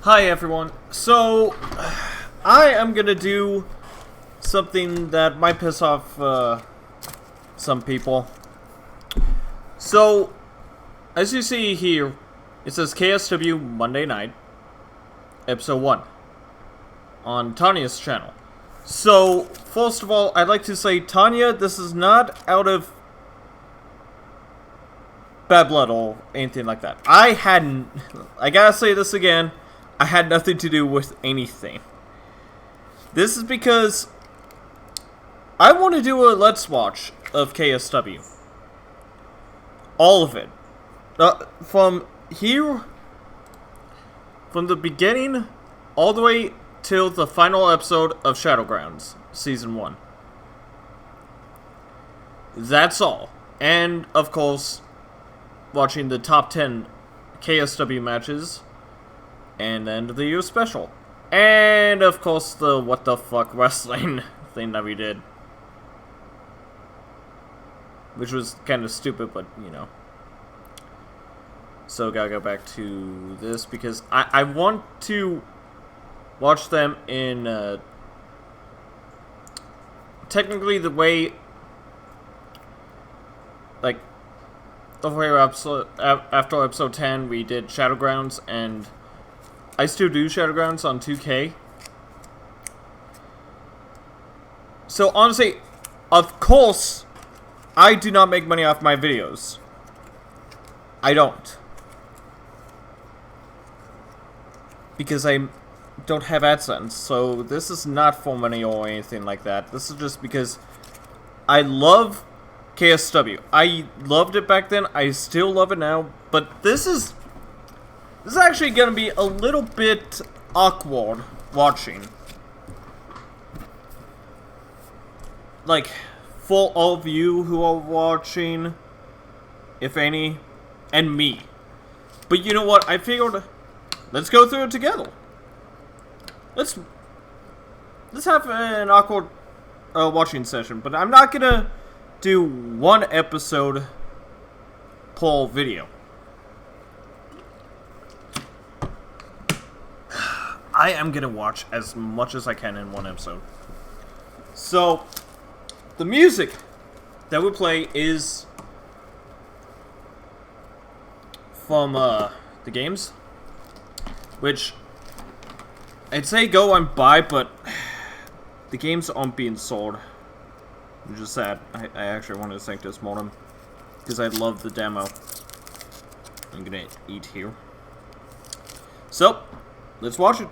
Hi everyone. So, I am gonna do something that might piss off some people. So, as you see here, it says KSW Monday Night, Episode 1, on Tanya's channel. So, first of all, I'd like to say, Tanya, this is not out of bad blood or anything like that. I gotta say this again, I had nothing to do with anything. This is because I want to do a Let's Watch of KSW. All of it. From here, from the beginning, all the way till the final episode of Shadowgrounds, Season 1. That's all. And, of course, watching the top 10 KSW matches, and the end of the year special. And, of course, the what the fuck wrestling thing that we did. Which was kind of stupid, but, you know. So, gotta go back to this, because I want to watch them in, technically the way, like, after episode 10, we did Shadowgrounds, and I still do Shadowgrounds on 2K. So, honestly, of course, I do not make money off my videos. I don't. Because I don't have AdSense, so this is not for money or anything like that. This is just because I love KSW. I loved it back then, I still love it now, but this is actually gonna be a little bit awkward watching. Like, for all of you who are watching, if any, and me. But you know what, I figured, let's go through it together. Let's have an awkward watching session, but I'm not gonna do one episode per video. I am gonna watch as much as I can in one episode. So, the music that we play is from the games, which I'd say go and buy, but the games aren't being sold, which is sad. I actually wanted to thank this morning because I love the demo. I'm gonna eat here. So, let's watch it.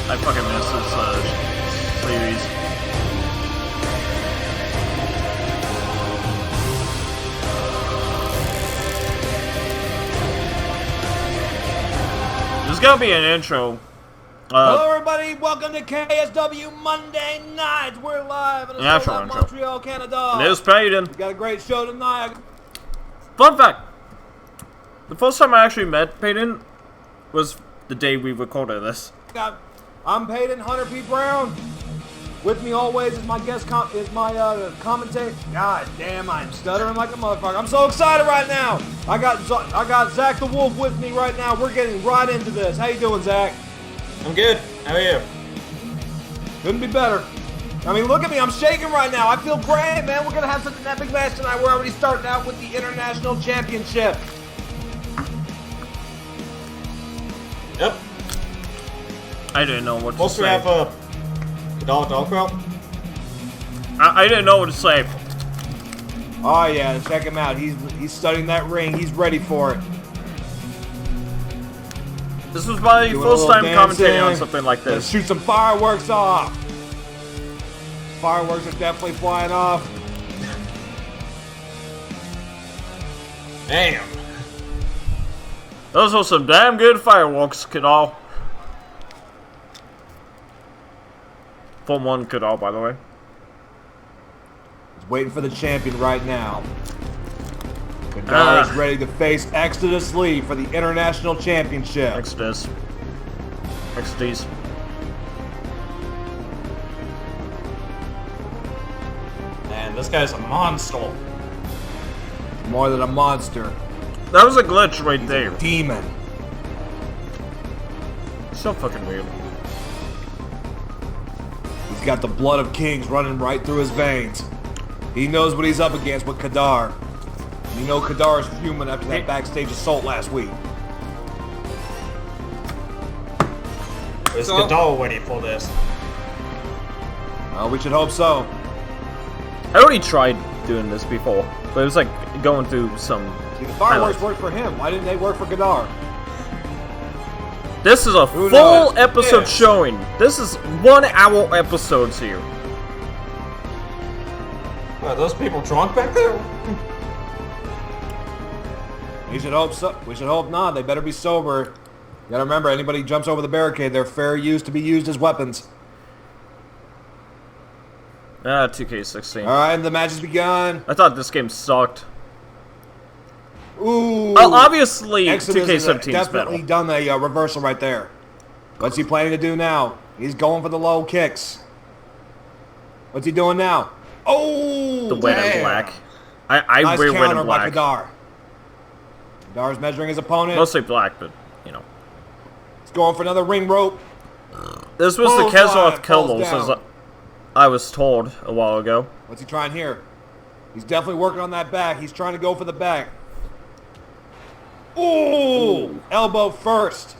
I fucking miss this series. There's gotta be an intro. Hello everybody, welcome to KSW Monday Nights. We're live in Montreal, Canada. There's Paden. We got a great show tonight. Fun fact. The first time I actually met Paden was the day we recorded this. I'm Paden, Hunter P. Brown. With me always is my commentator. God damn, I'm stuttering like a motherfucker. I'm so excited right now. I got Zach the Wolf with me right now. We're getting right into this. How you doing, Zach? I'm good. How are you? Couldn't be better. I mean, look at me. I'm shaking right now. I feel great, man. We're gonna have such an epic match tonight. We're already starting out with the International Championship. Yep. I didn't know what to Also say. have a dog belt. I didn't know what to say. Oh yeah, check him out. He's studying that ring. He's ready for it. This was my first time commentating on something like this. Let's shoot some fireworks off. Fireworks are definitely flying off. Damn. Those are some damn good fireworks, Kadal. From one Kadal, by the way. He's waiting for the champion right now. Kadar is ready to face Exodus Lee for the International Championship. Exodus. Man, this guy's a monster. More than a monster. That was a glitch right there. Demon. So fucking weird. He's got the blood of kings running right through his veins. He knows what he's up against with Kadar. You know Kadar is fuming after that backstage assault last week. Is Gadol ready for this? Well, we should hope so. I already tried doing this before, but it was like going through some... See, the fireworks worked for him. Why didn't they work for Kadar? This is a full episode showing. This is 1 hour episodes here. Are those people drunk back there? You should hope so. We should hope not. They better be sober. You gotta remember, anybody who jumps over the barricade, they're fair use to be used as weapons. 2K16. Alright, the match has begun. I thought this game sucked. Ooh. Well, obviously, Exodus 2K17 is definitely better. done a reversal right there. What's he planning to do now? He's going for the low kicks. What's he doing now? Oh! The red and damn. black. I Nice wear red counter and by black. Kadar. Kadar's measuring his opponent. Mostly black, but, you know. He's going for another ring rope. This was the Bullseye, Kesloth falls Kellos, as down. I was told a while ago. What's he trying here? He's definitely working on that back. He's trying to go for the back. Ooh! Elbow first.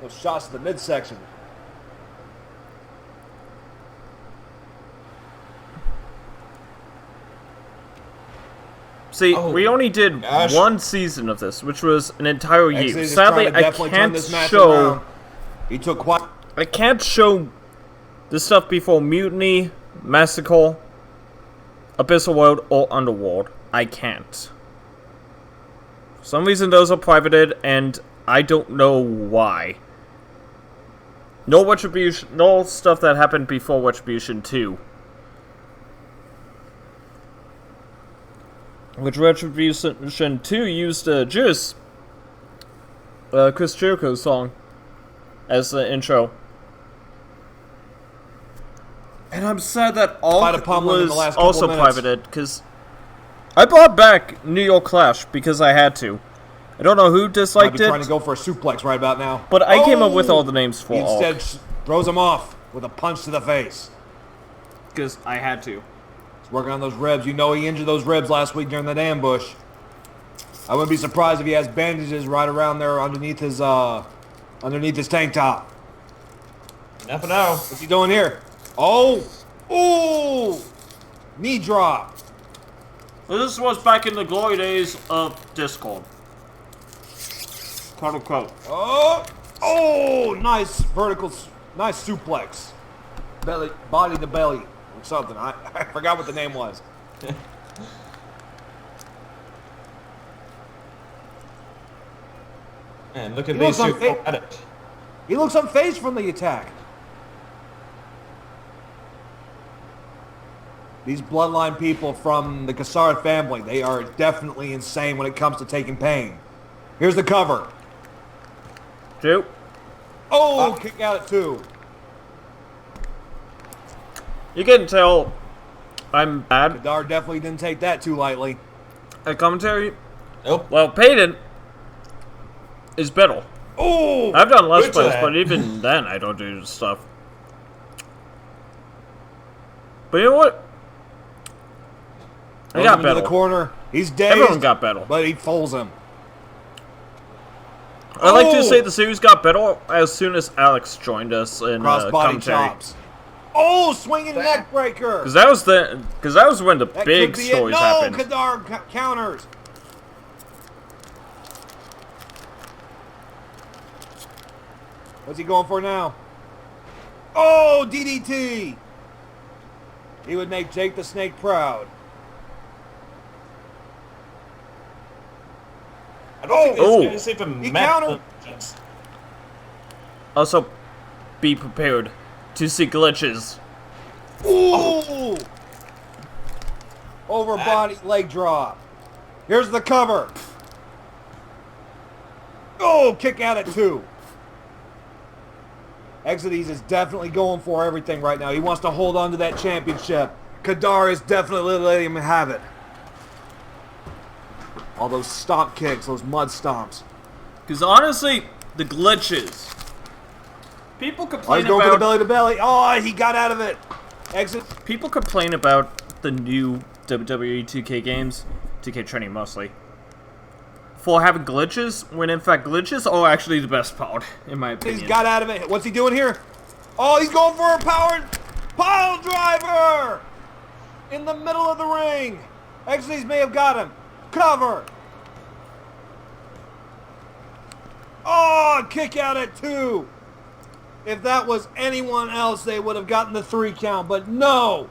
Those shots to the midsection. See, Oh, we only did gosh. 1 season of this, which was an entire year. Exodus is Sadly, trying to I definitely turn can't this match show... around. He took quite... I can't show the stuff before Mutiny, Massacre, Abyssal World, or Underworld. I can't. For some reason, those are privated, and I don't know why. No Retribution, no stuff that happened before Retribution 2. Which Retribution 2 used Judas, Chris Jericho's song, as the intro. And I'm sad that all Quite a pummeling in the was last couple also minutes. privated, because I brought back New York Clash because I had to. I don't know who Might disliked be trying it, to go for a suplex right about now. but I came up with all the names for He all. instead throws him off with a punch to the face. Because I had to. He's working on those ribs. You know he injured those ribs last week during that ambush. I wouldn't be surprised if he has bandages right around there underneath his tank top. Never know. What's he doing here? Oh! Ooh! Knee drop. Well, this was back in the glory days of Discord. Quote unquote. Oh! Oh! Nice vertical, nice suplex. Belly, body to belly, or something. I forgot what the name was. Man, look at He these looks two unfa- at it. He looks unfazed from the attack. These bloodline people from the Cassard family, they are definitely insane when it comes to taking pain. Here's the cover. Two. Oh, kick out at 2. You can tell I'm bad Dar definitely didn't take that too lightly. at commentary. Nope. Well, Paden is better. Oh! I've done Let's Good to Plays, that. but even then I don't do this stuff. But you know what? I got into the better. corner. He's dazed. Everyone got better. But he folds him. I like to Oh! say the series got better as soon as Alex joined us in Crossbody commentary. chops. Oh, swinging neck breaker. Because that was when the That big could be stories it. No, happened. Kadar counters. What's he going for now? Oh, DDT. He would make Jake the Snake proud. I don't think Oh. these guys even He met countered. the... Also, be prepared to see glitches. Ooh. Over body leg drop. Here's the cover. Oh, kick out at 2. Exides is definitely going for everything right now. He wants to hold on to that championship. Kadar is definitely letting him have it. All those stomp kicks, those mud stomps. Because honestly, the glitches. People complain He's going for the about... belly to belly. Oh, he got out of it. Exit. People complain about the new WWE 2K games, 2K training mostly, for having glitches, when in fact glitches are actually the best part, in my opinion. He's got out of it. What's he doing here? Oh, he's going for a powered pile driver in the middle of the ring. Exides may have got him. Cover. Oh, kick out at 2. If that was anyone else, they would have gotten the 3 count, but no.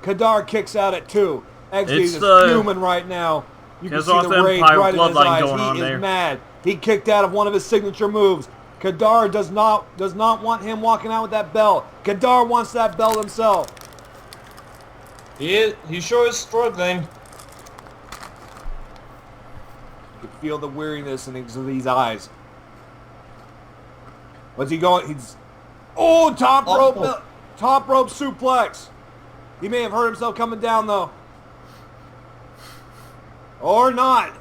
Kadar kicks out at 2. Exides is fuming right now. You can see the rage right in his eyes. He is mad. He kicked out of one of his signature moves. Kadar does not want him walking out with that belt. Kadar wants that belt himself. He sure is struggling. You can feel the weariness in these eyes. What's he going? He's top rope suplex. He may have hurt himself coming down though. Or not.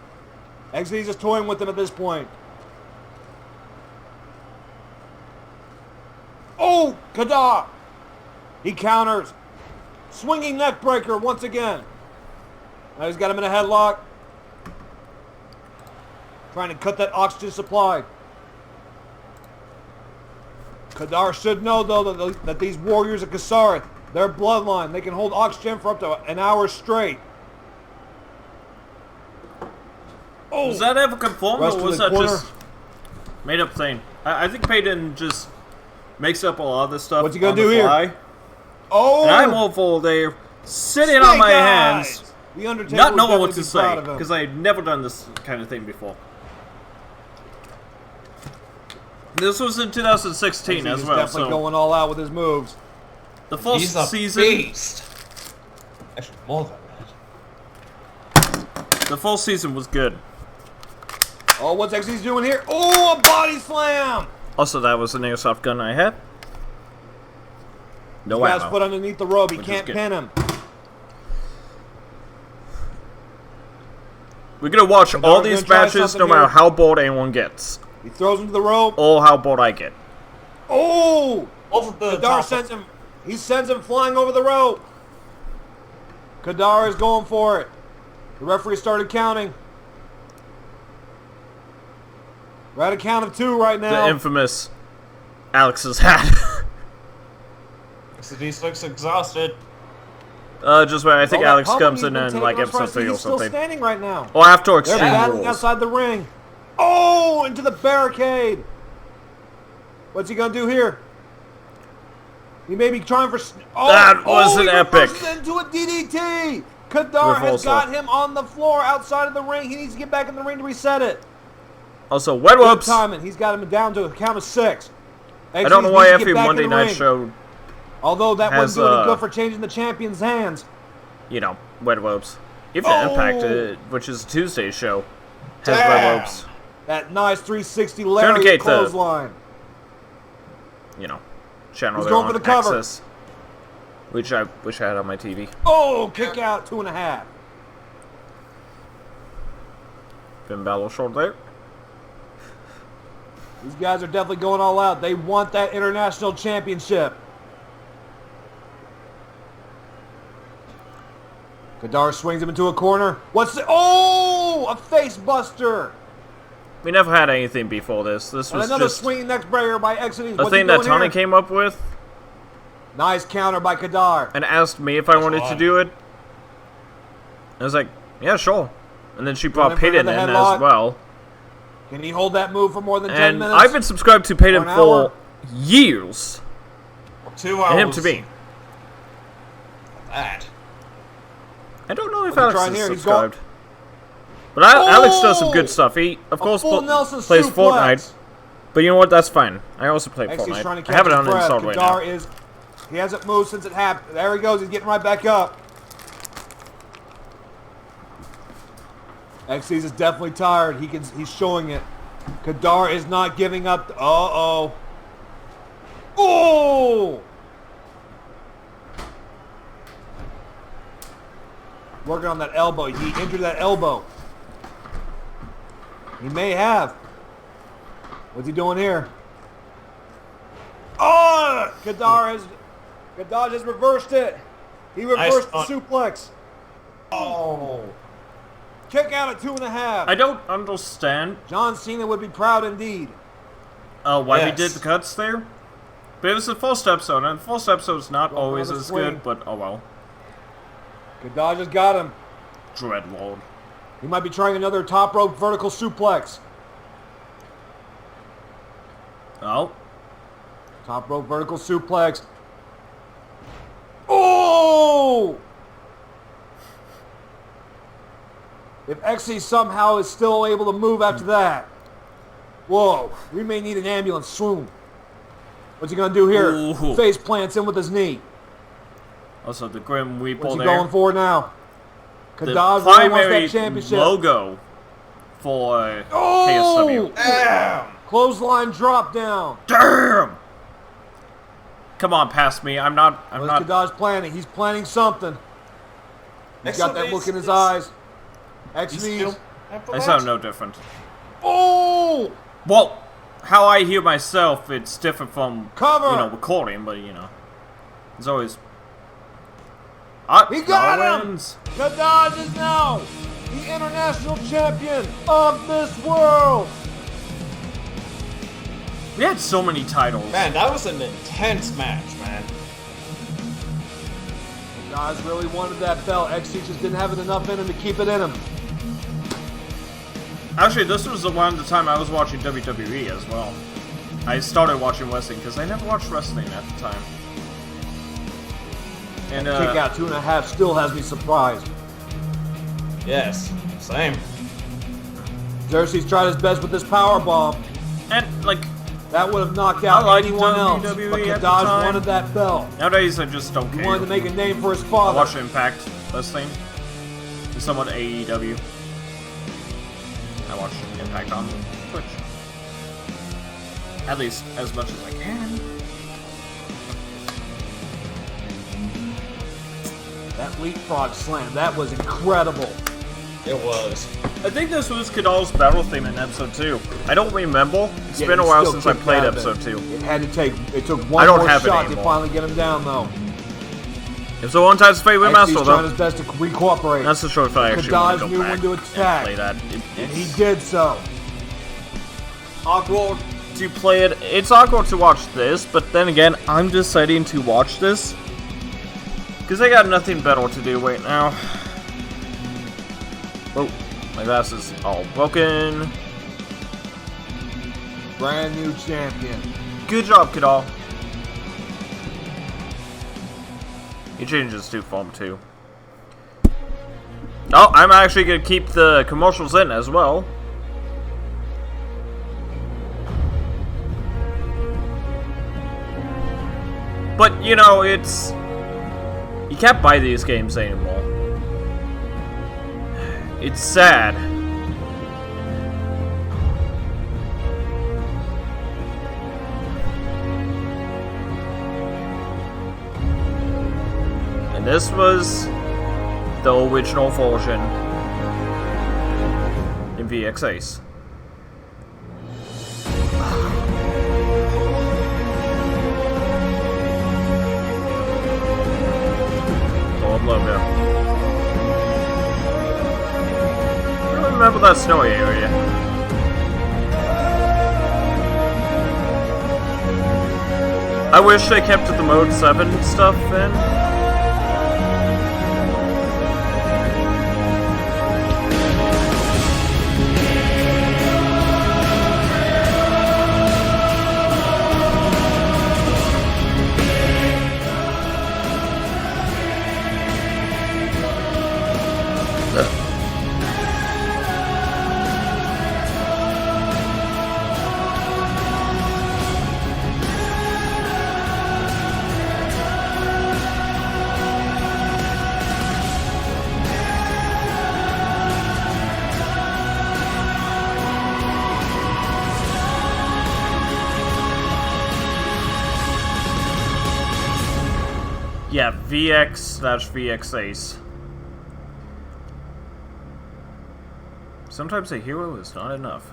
Exides is toying with him at this point. Oh, Kadar. He counters. Swinging neck breaker once again. Now he's got him in a headlock. Trying to cut that oxygen supply. Kadar should know, though, that these warriors of Kasarth, their bloodline, they can hold oxygen for up to an hour straight. Oh, was that ever confirmed, or was that just made up thing? I think Paden just makes up a lot of this stuff. What's he gonna do here? Oh, and I'm all full there, sitting on my hands, the Undertaker not knowing what to say, because I've never done this kind of thing before. This was in 2016 as well, definitely going all out with his moves. The full season. Beast. Actually, more than that. The full season was good. Oh, what's Exides doing here? Oh, a body slam! Also, that was an airsoft gun I had. No ammo. He has ammo. foot underneath the rope. He can't pin him. We're gonna watch all these matches, no matter how bored anyone gets. He throws him to the rope. Or how bored I get. Oh! Over the Kadar sends him. He sends him flying over the rope. Kadar is going for it. The referee started counting. We're at a count of 2 right now. The infamous Alex's hat. He looks exhausted. Just where I think Alex comes in like episode 3 or He's something. still standing right now. Or after Extreme They're battling Rules. outside the ring. Oh, into the barricade. What's he gonna do here? He may be trying for... Oh, that was an epic. Into a DDT. Kadar has got him on the floor outside of the ring. He needs to get back in the ring to reset it. Also, wet whoops. Timing. He's got him down to a count of 6. I don't know why every Monday night show... Although that wasn't doing it good for changing the champion's hands. You know, wet whoops. Even Impact, which is a Tuesday show, has wet whoops. That nice 360 Larry clothesline. You know, channel He's their going own for the cover. access, which I wish I had on my TV. Oh, kick out 2.5. Finn Balor short there. These guys are definitely going all out. They want that international championship. Kadar swings him into a corner. What's the... Oh! A face buster! We never had anything before this. This was another just swinging neck breaker by Exides. a thing that Tanya came up with. Nice counter by Kadar. And asked me if I wanted to do it. I was like, yeah, sure. And then she brought Paden in as well. Can he hold that move for more than 10 And minutes? I've been subscribed to Paden for years. 2 hours. And him to me. That. I don't know if Alex is subscribed. But Alex does some good stuff. He, of course, plays Fortnite. But you know what? That's fine. I also play Fortnite. I have it uninstalled right now. He hasn't moved since it happened. There he goes. He's getting right back up. XC's is definitely tired. He's showing it. Kadar is not giving up. Uh-oh. Oh! Working on that elbow. He injured that elbow. He may have. What's he doing here? Oh! Kadar has reversed it. He reversed the suplex. Oh. Kick out at 2.5. I don't understand. John Cena would be proud indeed. Why we did the cuts there? But it was the first episode, and the first episode's not always as good, but oh well. Kadar just got him. Dreadlord. He might be trying another top rope vertical suplex. Oh. Top rope vertical suplex. Oh! If XC somehow is still able to move after that. Whoa. We may need an ambulance soon. What's he going to do here? Ooh. Face plants in with his knee. Also, the Grim Reaper What's he there. going for now? The Kadar wants primary that championship. logo for Oh! KSW. Damn! Clothesline drop down. Damn! Come on, past me. I'm not. Kadar's planning. He's planning something. He's got that look in his eyes. XV's. I sound no different. Oh! Well, how I hear myself, it's different from Cover. recording, but it's always. He got him! Kadar is now the international champion of this world. We had so many titles. Man, that was an intense match, man. Guys really wanted that belt. XC just didn't have it enough in him to keep it in him. Actually, this was around the time I was watching WWE as well. I started watching wrestling because I never watched wrestling at the time. And kick out 2.5 still has me surprised. Yes, same. Jersey's tried his best with this power bomb. And that would have knocked out anyone else. But WWE Kadar wanted that belt. Nowadays, I just don't care. He wanted to make a name for his I father. watch Impact Wrestling and somewhat AEW. I watch Impact on Twitch. At least as much as I can. That leapfrog slam, that was incredible. It was. I think this was Kadal's battle theme in episode 2. I don't remember. It's been a while since I played episode 2. It took one more shot to finally get him down, though. It's a one-time favorite master, He's though. trying his best to recooperate. That's the short if I actually want to Kadar go knew back when to attack. and play that. And he did so. Awkward to play it. It's awkward to watch this, but then again, I'm deciding to watch this because I got nothing better to do right now. Oh, my glass is all broken. Brand new champion. Good job, Kadal. He changes to foam too. Oh, I'm actually gonna keep the commercials in as well. But it's you can't buy these games anymore. It's sad. And this was the original version in VXAs. Old logo. I don't remember that snowy area. I wish they kept the Mode 7 stuff in. Yeah, VX/VX Ace. Sometimes a hero is not enough.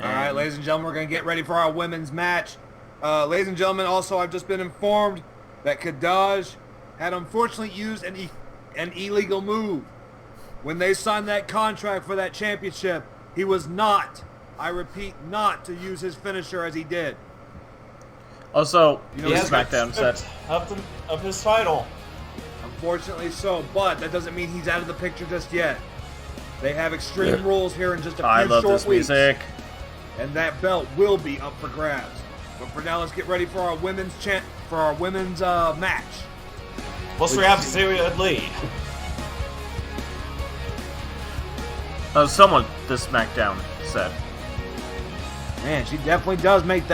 Alright, ladies and gentlemen, we're going to get ready for our women's match. Ladies and gentlemen, also, I've just been informed that Kadaj had unfortunately used an illegal move. When they signed that contract for that championship, he was not, I repeat, not to use his finisher as he did. Also, You know, the he has SmackDown set. Of his title. Unfortunately so, but that doesn't mean he's out of the picture just yet. They have extreme rules here in just a few I love short this weeks. music. And that belt will be up for grabs. But for now, let's get ready for our women's match. Plus we have Syria lead. Someone the SmackDown said. Man, she definitely does make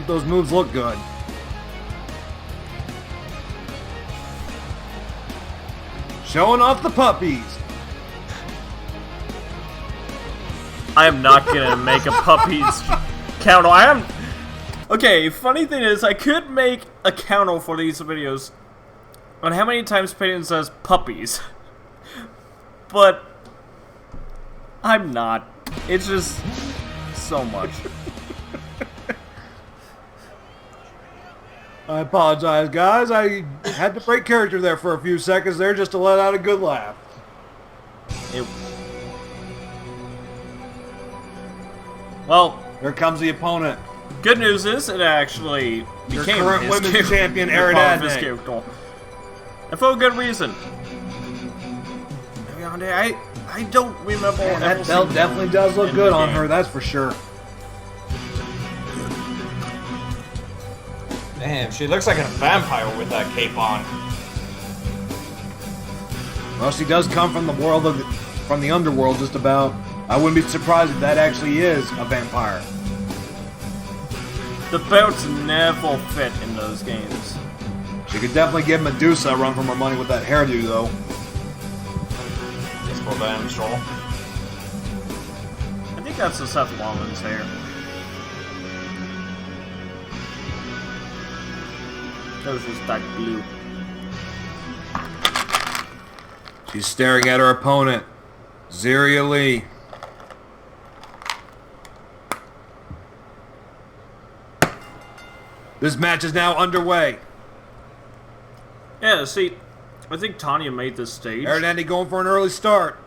those moves look good. Showing off the puppies. I am not gonna make a puppies counter. I am. Okay, funny thing is, I could make a counter for these videos on how many times Paden says puppies, but I'm not. It's just so much. I apologize, guys. I had to break character there for a few seconds there just to let out a good laugh. Well, Here comes the opponent. good news is it actually Your became current his women's character- champion, part of his Aridane. character. And for a good reason. I don't remember. Man, that ever belt seeing definitely does look in good the on game. her, that's for sure. Damn, she looks like a vampire with that cape on. Well, she does come from the world from the underworld just about. I wouldn't be surprised if that actually is a vampire. The belts never fit in those games. She could definitely give Medusa a run for her money with that hairdo, though. Just for damn sure. I think that's the Seth Rollins hair. That was just dark blue. She's staring at her opponent, Ziria Lee. This match is now underway. Yeah, see, I think Tanya made this stage. Aridane going for an early start.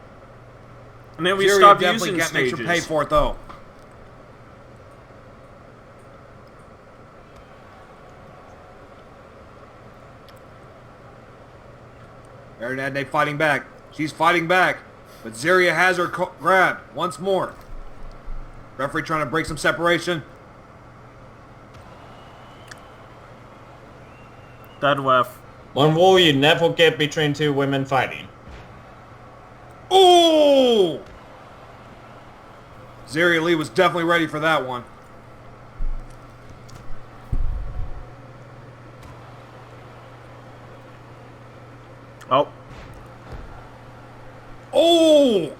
And then we Ziria stopped definitely using got stages. extra pay for it, though. Aridane fighting back. She's fighting back. But Ziria has her grabbed once more. Referee trying to break some separation. That ref. One rule you never get between two women fighting. Ooh! Ziria Lee was definitely ready for that one. Oh. Oh!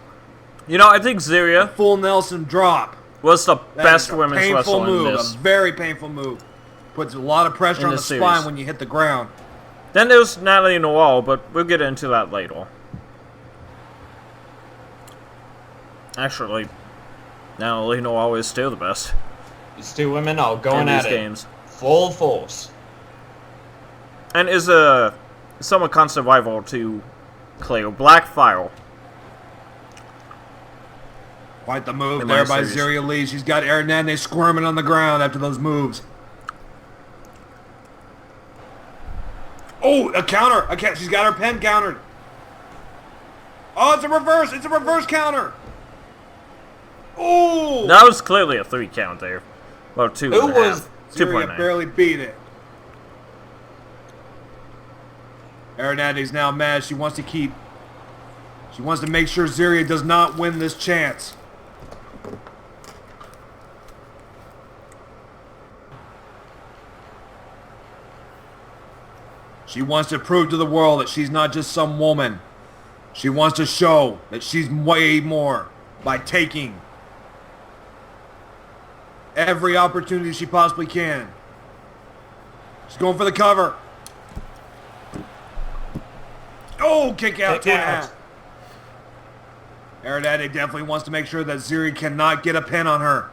You know, I think Ziria Full Nelson drop. was the That best is a women's painful wrestler move. in this. A very painful move. Puts a lot of pressure In on the this spine series. when you hit the ground. Then there's Natalie Noel, but we'll get into that later. Actually, Natalie Noel is still the best These two women are in going these at it. games. Full force. And is a somewhat constant rival to Cleo Blackfire. Quite the move In there my by series. Ziria Lee. She's got Aridane squirming on the ground after those moves. Oh, a counter. She's got her pen countered. Oh, it's a reverse. It's a reverse counter. Oh! That was clearly a 3 count there. Well, 2 Who and a was- half. Ziria 2.9. barely beat it. Aridane's now mad. She wants to make sure Ziria does not win this chance. She wants to prove to the world that she's not just some woman. She wants to show that she's way more by taking every opportunity she possibly can. She's going for the cover. Oh, kick out. Kick out. Ariadne definitely wants to make sure that Ziri cannot get a pin on her.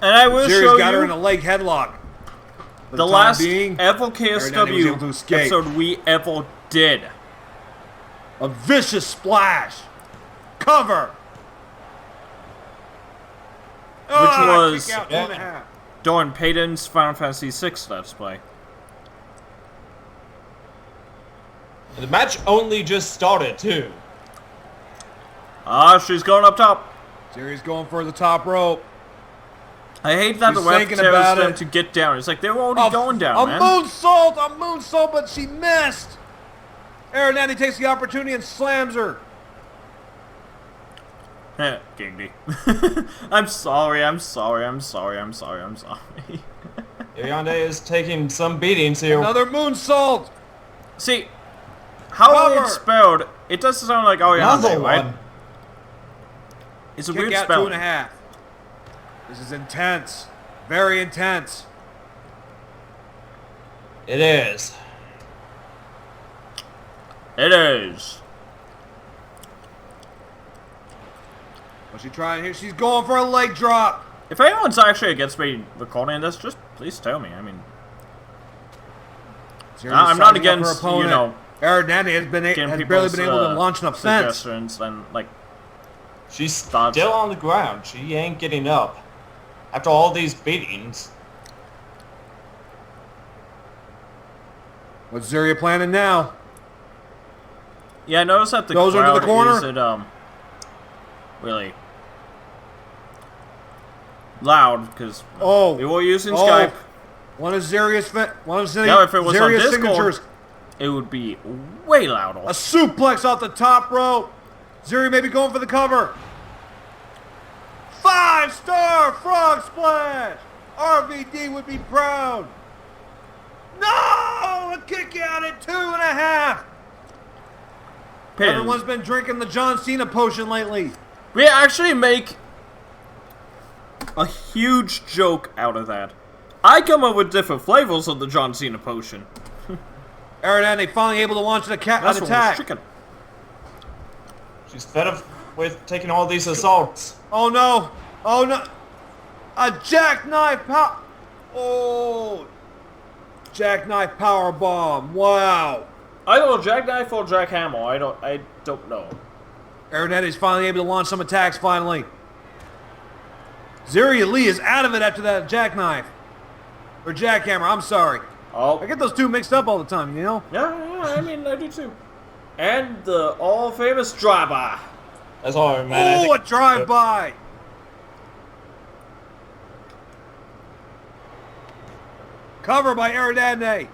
And I will Ziri's show got you her in a leg headlock. For the time last being, ever Ariadne was KSW able to escape. episode we ever did. A vicious splash. Cover. Which was kick out, 2.5. during Paden's Final Fantasy VI Let's Play. The match only just started, too. Ah, she's going up top. Ziri's going for the top rope. I hate that She's the ref thinking tells about them it. to get down. It's like they're already going down, man. A moonsault, but she missed. Ariadne takes the opportunity and slams her. Giggity. I'm sorry. Ariadne is taking some beatings here. Another moonsault. See, how Cover. it's spelled, it doesn't sound like Ariadne, Another right? one. It's a Kick weird out spelling. 2.5. This is intense. Very intense. It is. It is. What's she trying here? She's going for a leg drop. If anyone's actually against me recording this, just please tell me. I mean, Ziri's I'm not sizing up her against, opponent. you know, Ariadne has getting barely people's been able to launch an offense. suggestions and, like, She's Thoughts? still on the ground. She ain't getting up. After all these beatings. What's Ziri planning now? yeah, I noticed that the Goes into crowd the corner. isn't, really loud, because Oh. we were using Oh. Skype. One of Ziri's Now, if it was on Ziri's Discord, signatures. it would be way louder. A suplex off the top rope. Ziri may be going for the cover. 5-star frog splash. RVD would be proud. No! A kick out at 2.5. Pin. Everyone's been drinking the John Cena potion lately. We actually make a huge joke out of that. I come up with different flavors of the John Cena potion. Ariadne finally able to launch an That's one attack. was chicken. She's fed up with taking all these assaults. Oh no! Oh no! A jackknife power! Oh! Jackknife power bomb! Wow! Either jackknife or jackhammer. I don't know. Ariadne is finally able to launch some attacks. Finally, Ziri Lee is out of it after that jackknife or jackhammer. I'm sorry. Oh, I get those two mixed up all the time. You know. yeah. I mean, I do too. And the all-famous driver. That's all, man. Oh, a drive-by! Cover by Ariadne.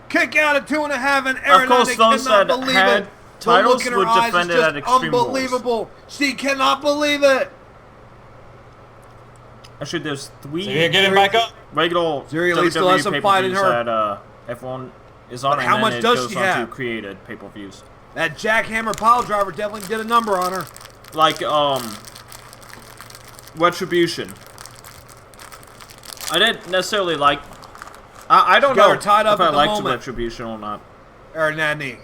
Kick out at 2.5, and Ariadne Of course, those cannot that believe had it. The titles look in her would eyes defend is it just at Extreme Rules. unbelievable. She cannot believe it. Actually, there's three So you're getting back up. regular Ziri Lee still has WWE some fight in pay-per-views her. that everyone is on, But and how then much it does goes she on have? to created pay-per-views. That jackhammer pile driver definitely did a number on her. Like, Retribution. I didn't necessarily like... I don't got know her tied up if I at the liked moment. Retribution or not. Ariadne.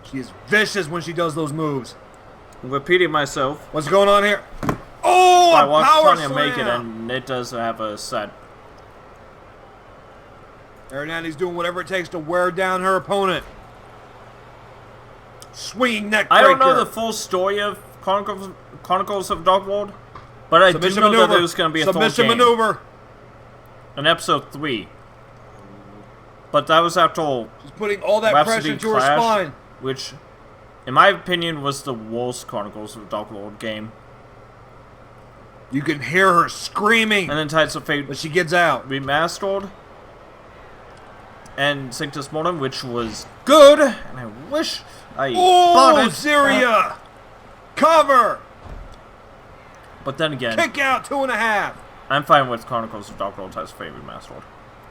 She is vicious when she does those moves. I'm repeating myself. What's going on here? Oh, I a watched power Tanya slam. make it, and it does have a set. Ariadne's doing whatever it takes to wear down her opponent. Swinging neck I breaker. don't know the full story of Chronicles of Dark World, but I do Submission know maneuver. that there's going to be a full Submission game maneuver. in episode 3. But that was after all She's putting all that Rhapsody pressure into her Clash, spine. which, in my opinion, was the worst Chronicles of Dark World game. You can hear her screaming, And then Tides of Fate but she gets out. Remastered and Sanctus Mortem, which was good, and I wish I bought Oh, it. Ziria! Cover! But then again, Kick out 2.5. I'm fine with Chronicles of Dark World Tides of Fate Remastered.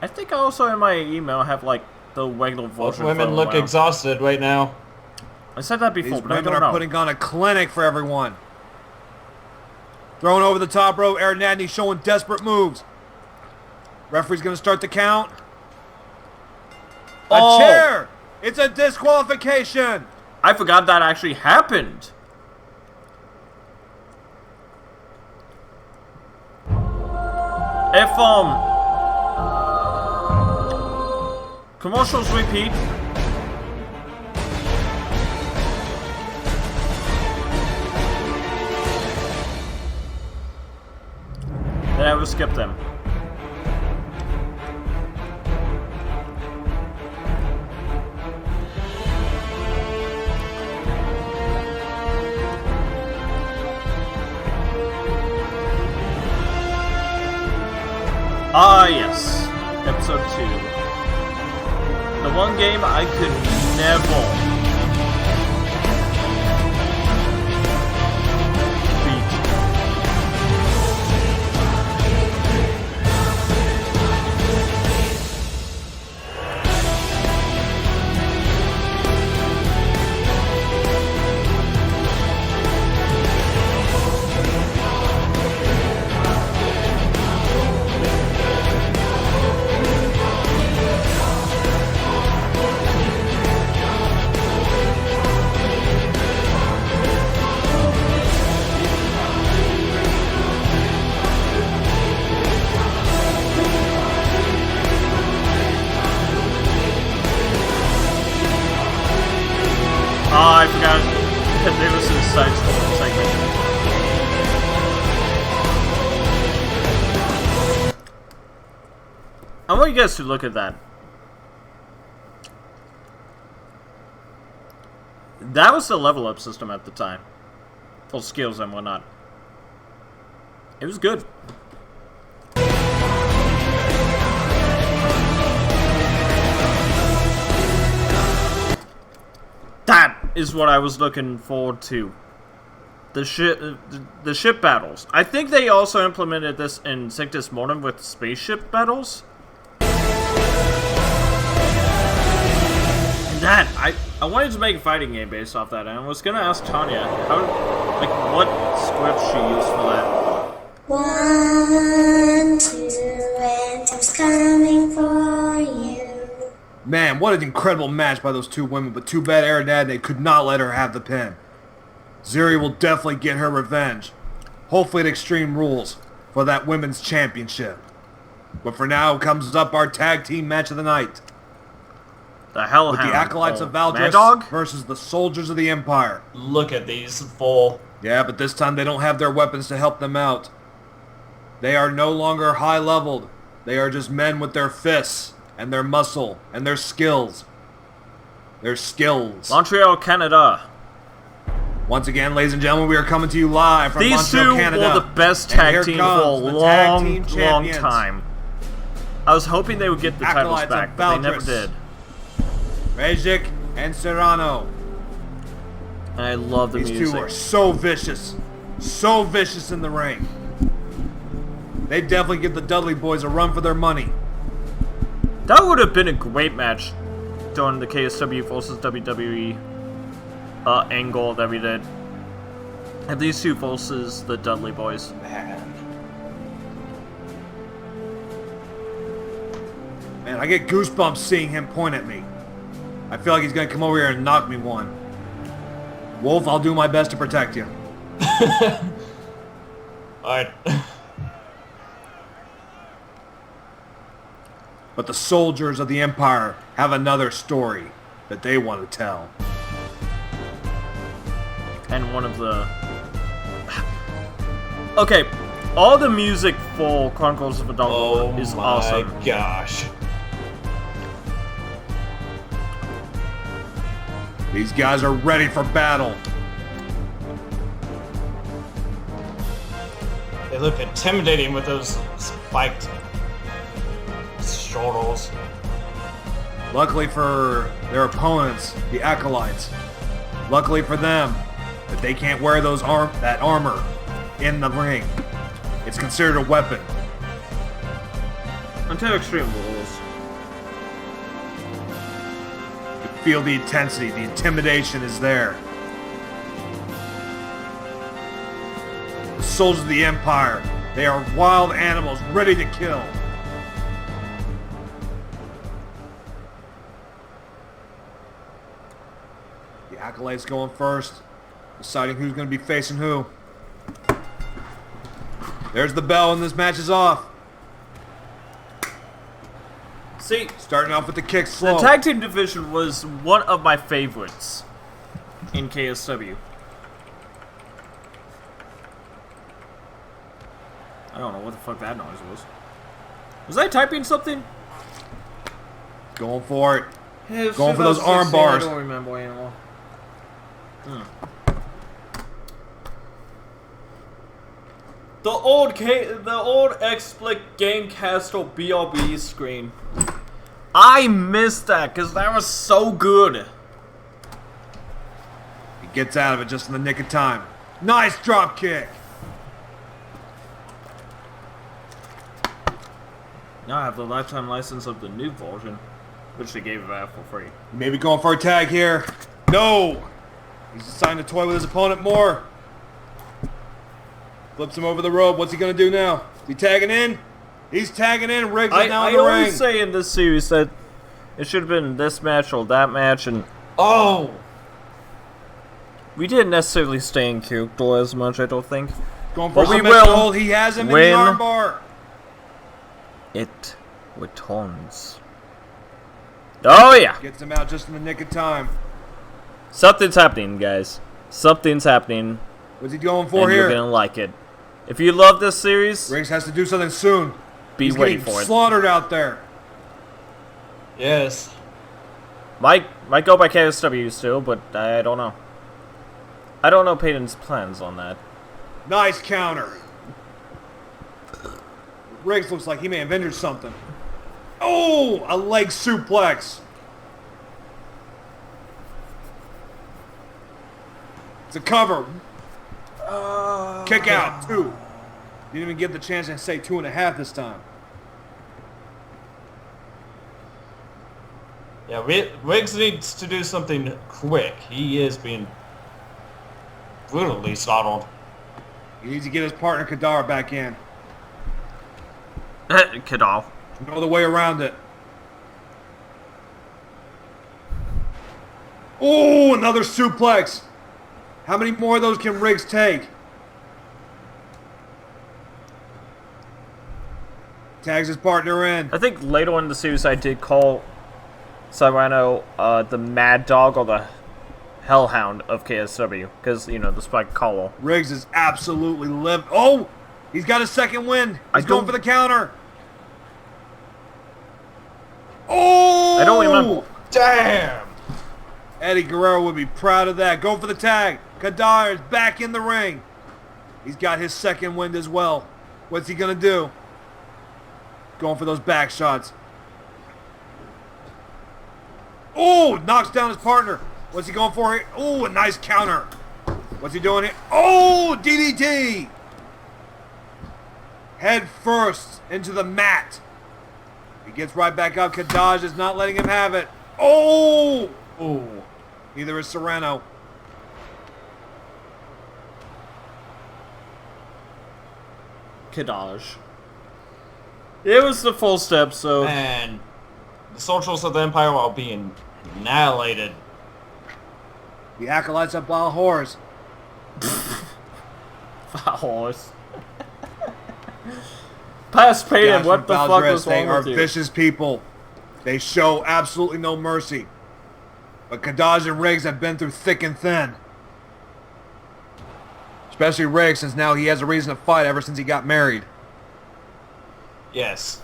I think I also in my email have like the regular Both version. women for a look while. exhausted right now. I said that before, These but I women don't are know. putting on a clinic for everyone. Thrown over the top rope. Aaron showing desperate moves. Referee's going to start the count. A chair! It's a disqualification! I forgot that actually happened. If, commercials repeat. Then I will skip them. Ah, yes. Episode 2. The one game I could never beat. Oh, I forgot that there was a side segment. I want you guys to look at that. That was the level up system at the time. For skills and whatnot. It was good. That is what I was looking forward to. The ship battles. I think they also implemented this in Sanctus Mortem with spaceship battles. And that, I wanted to make a fighting game based off that, and I was gonna ask Tanya what script she used for that. 1, 2, and time's coming for you. Man, what an incredible match by those two women, but too bad Ariadne could not let her have the pin. Zuri will definitely get her revenge. Hopefully at Extreme Rules for that women's championship. But for now comes up our tag team match of the night. The Hellhound. With the Acolytes of Valdris versus the Soldiers of the Empire. Look at these full. Yeah, but this time they don't have their weapons to help them out. They are no longer high-leveled. They are just men with their fists. And their muscle, and their skills. Their skills. Montreal, Canada. Once again, ladies and gentlemen, we are coming to you live from Montreal, Canada. These two were the best tag team for a long time. I was hoping they would get the titles back, but they never did. Rejic and Serrano. And I love the music. These two are so vicious. So vicious in the ring. They definitely give the Dudley Boys a run for their money. That would have been a great match during the KSW versus WWE angle that we did. And these two versus the Dudley Boys. Man, I get goosebumps seeing him point at me. I feel like he's going to come over here and knock me one. Wolf, I'll do my best to protect you. Alright. But the soldiers of the Empire have another story that they want to tell. And one of the... Okay, all the music for Chronicles of a Dongle is awesome. Oh my gosh. These guys are ready for battle. They look intimidating with those spiked shoulders. Luckily for their opponents, the Acolytes. Luckily for them, that they can't wear that armor in the ring. It's considered a weapon. Until Extreme Rules. You feel the intensity, the intimidation is there. The soldiers of the Empire. They are wild animals ready to kill. The Acolyte's going first, deciding who's going to be facing who. There's the bell and this match is off. See, Starting off with the kick slow. the tag team division was one of my favorites in KSW. I don't know what the fuck that noise was. Was I typing something? Going for it. Yeah, Going for those arm bars. I don't remember anymore. The old XSplit Gamecastle BRB screen. I missed that because that was so good. He gets out of it just in the nick of time. Nice drop kick. Now I have the lifetime license of the new version, which they gave out for free. Maybe going for a tag here. No. He's deciding to toy with his opponent more. Flips him over the rope. What's he going to do now? Is he tagging in? He's tagging in. Riggs is now in the ring. I always say in this series that it should have been this match or that match, and Oh! we didn't necessarily stay in character as much, I don't think. Going for But we some will hold. He has him in win. the armbar. It returns. Oh yeah! Gets him out just in the nick of time. Something's happening, guys. Something's happening, What's he going for and here? you're gonna like it. If you love this series, Riggs has to do something soon. be He's waiting getting for it. slaughtered out there. Yes. Might go by KSW still, but I don't know. I don't know Paden's plans on that. Nice counter. Riggs looks like he may have injured something. Oh, a leg suplex. It's a cover. Kick out, 2. Didn't even get the chance to say 2.5 this time. Yeah, Riggs needs to do something quick. He is being brutally startled. He needs to get his partner Kadar back in. Kadal. No other way around it. Oh, another suplex. How many more of those can Riggs take? Tags his partner in. I think later on in the series I did call Serrano the Mad Dog or the Hellhound of KSW, because, you know, the Spike Collar. Riggs is absolutely live. Oh, he's got a second win. He's going for the counter. Oh! I don't remember. Damn! Eddie Guerrero would be proud of that. Go for the tag. Kadar is back in the ring. He's got his second win as well. What's he going to do? Going for those back shots. Oh, knocks down his partner. What's he going for here? Oh, a nice counter. What's he doing here? Oh, DDT. Head first into the mat. He gets right back up. Kadaj is not letting him have it. Oh! Oh. Neither is Serrano. Kadaj. It was the full step, so... And the soldiers of the Empire are being annihilated. The Acolytes up wild horse. Horse. Past Paden, Guys what from the fuck Valdres, was they wrong are with you? vicious people. They show absolutely no mercy. But Kadaj and Riggs have been through thick and thin. Especially Riggs, since now he has a reason to fight ever since he got married. Yes.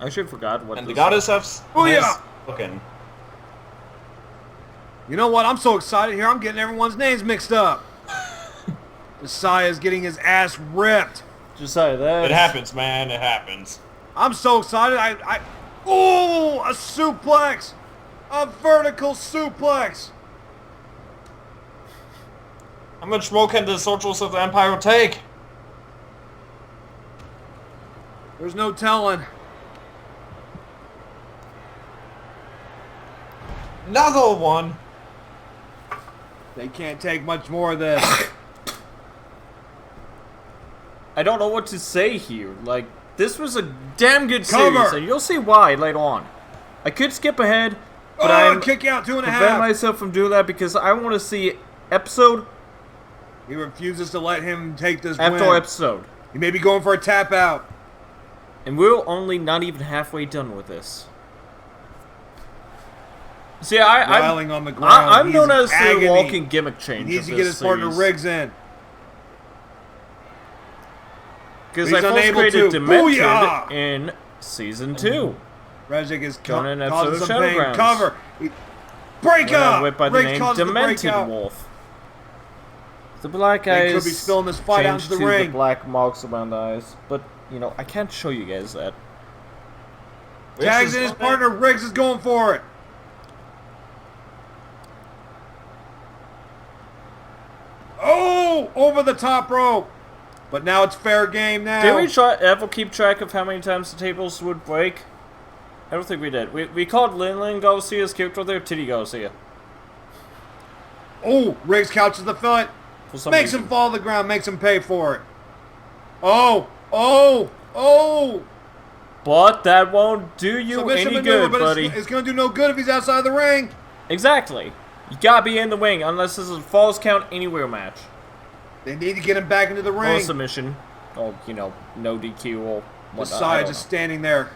I should have forgot what And this the goddess has Booyah! spoken. You know what? I'm so excited here. I'm getting everyone's names mixed up. Messiah's getting his ass ripped. Just say that. It happens, man. It happens. I'm so excited. Oh, a suplex. A vertical suplex. How much more can the soldiers of the Empire take? There's no telling. Another one. They can't take much more of this. I don't know what to say here. Like, this was a damn good Cover. series, and you'll see why later on. I could skip ahead, but I'm kick out 2.5. prevent myself from doing that because I want to see episode He refuses to let him take this after win. episode. He may be going for a tap out. And we're only not even halfway done with this. See, Riling on the ground. I'm He's known as agony. the walking gimmick He change. needs of to get this his partner series. Riggs in. Because He's I first unable created to. Demented Booyah! in Season 2. Regic is Done in an causing episode of some pain. Shadowgrounds. Cover. Break When I up. went by the Riggs name causes the Demented breakout. Wolf. The black They eyes could be spilling this fight out changed into the to ring. the black marks around the eyes. But, you know, I can't show you guys that. Tags in his partner. Riggs is going for it. Oh, over the top rope. But now it's fair game now. Did we ever keep track of how many times the tables would break? I don't think we did. We called Lin Garcia's character there Titty Garcia. Oh, Riggs couches the foot. For some Makes reason. him fall to the ground. Makes him pay for it. Oh, oh, oh. But that won't do you Submission any maneuver, good, but buddy. it's going to do no good if he's outside the ring. Exactly. You gotta be in the ring unless this is a falls count anywhere match. They need to get him back into the Or ring. submission. Or, you know, no DQ or whatnot. I Messiah don't just know. standing there,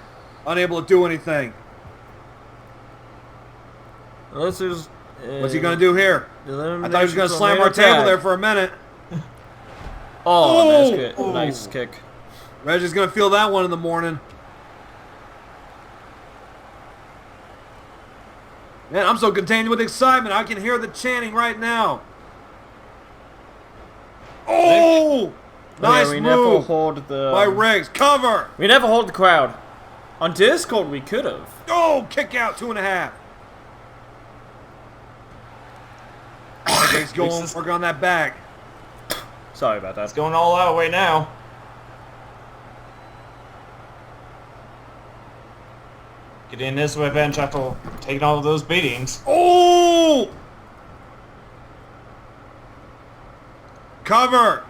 unable to do anything. Unless there's... What's he going to do here? I thought he was going to slam our table there for a minute. Oh, nice, kick. Oh. Nice kick. Reggie's going to feel that one in the morning. Man, I'm so contained with excitement. I can hear the chanting right now. Oh! Nice we never move hold the... by Riggs. Cover! We never hold the crowd. On Discord, we could have. Oh, kick out 2.5. Riggs going, working on that back. Sorry about that. It's going all out right now. Getting his revenge after taking all of those beatings. Oh! Cover!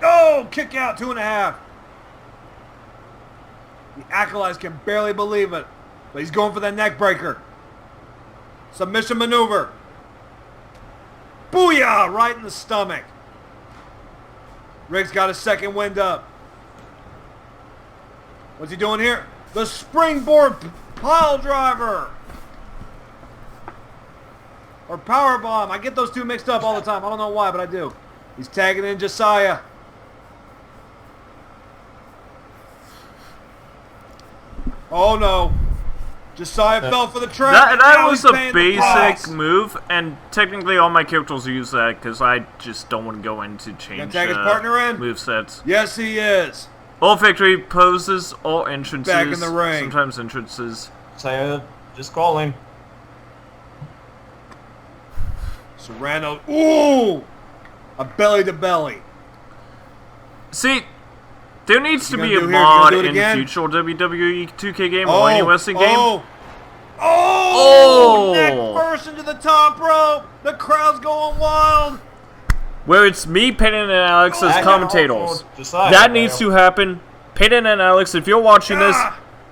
Oh, kick out 2.5. The Acolytes can barely believe it, but he's going for that neck breaker. Submission maneuver. Booyah! Right in the stomach. Riggs got a second wind up. What's he doing here? The springboard pile driver. Or power bomb. I get those two mixed up all the time. I don't know why, but I do. He's tagging in Josiah. Oh no. Josiah fell for the trap. That Now was he's a paying the basic price. move, and technically all my characters use that because I just don't want to go into change tag his partner in? movesets. Yes, he is. All victory poses, all entrances. Back in the ring. Sometimes entrances. So, just calling. Serrano. Ooh! A belly to belly. See, there needs to You be gonna a do here? You gonna mod do it in again? future WWE 2K game or any wrestling game Oh! Oh! Neck first into the top rope. The crowd's going wild. where it's me, Paden and Alex as That commentators. can decide, That needs to happen. Paden and Alex, if you're watching this,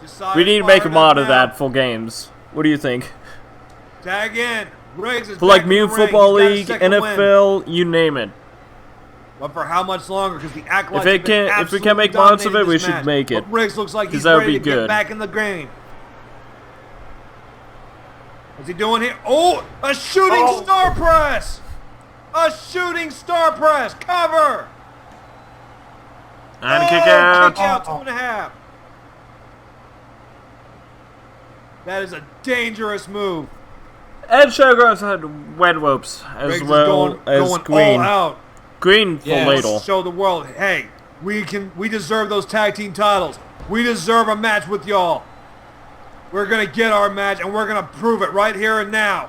Josiah we need to make a fired mod up of now. that for games. What do you think? Tag in. Riggs is For like back in me the and ring. Football He's got a League, second win. NFL, you name it. But for how much longer? Because the Acolytes If we can make mods of it, we should make it. But Riggs looks like he's that would ready be to good. get back in the game. What's he doing here? Oh, a shooting star press! A shooting star press! Cover! And kick out. Kick out 2.5. That is a dangerous move. And Showgirls had wet ropes as Riggs well is as going Green. all out. Green for Yes. ladle. Show the world, hey, we deserve those tag team titles. We deserve a match with y'all. We're gonna get our match and we're gonna prove it right here and now.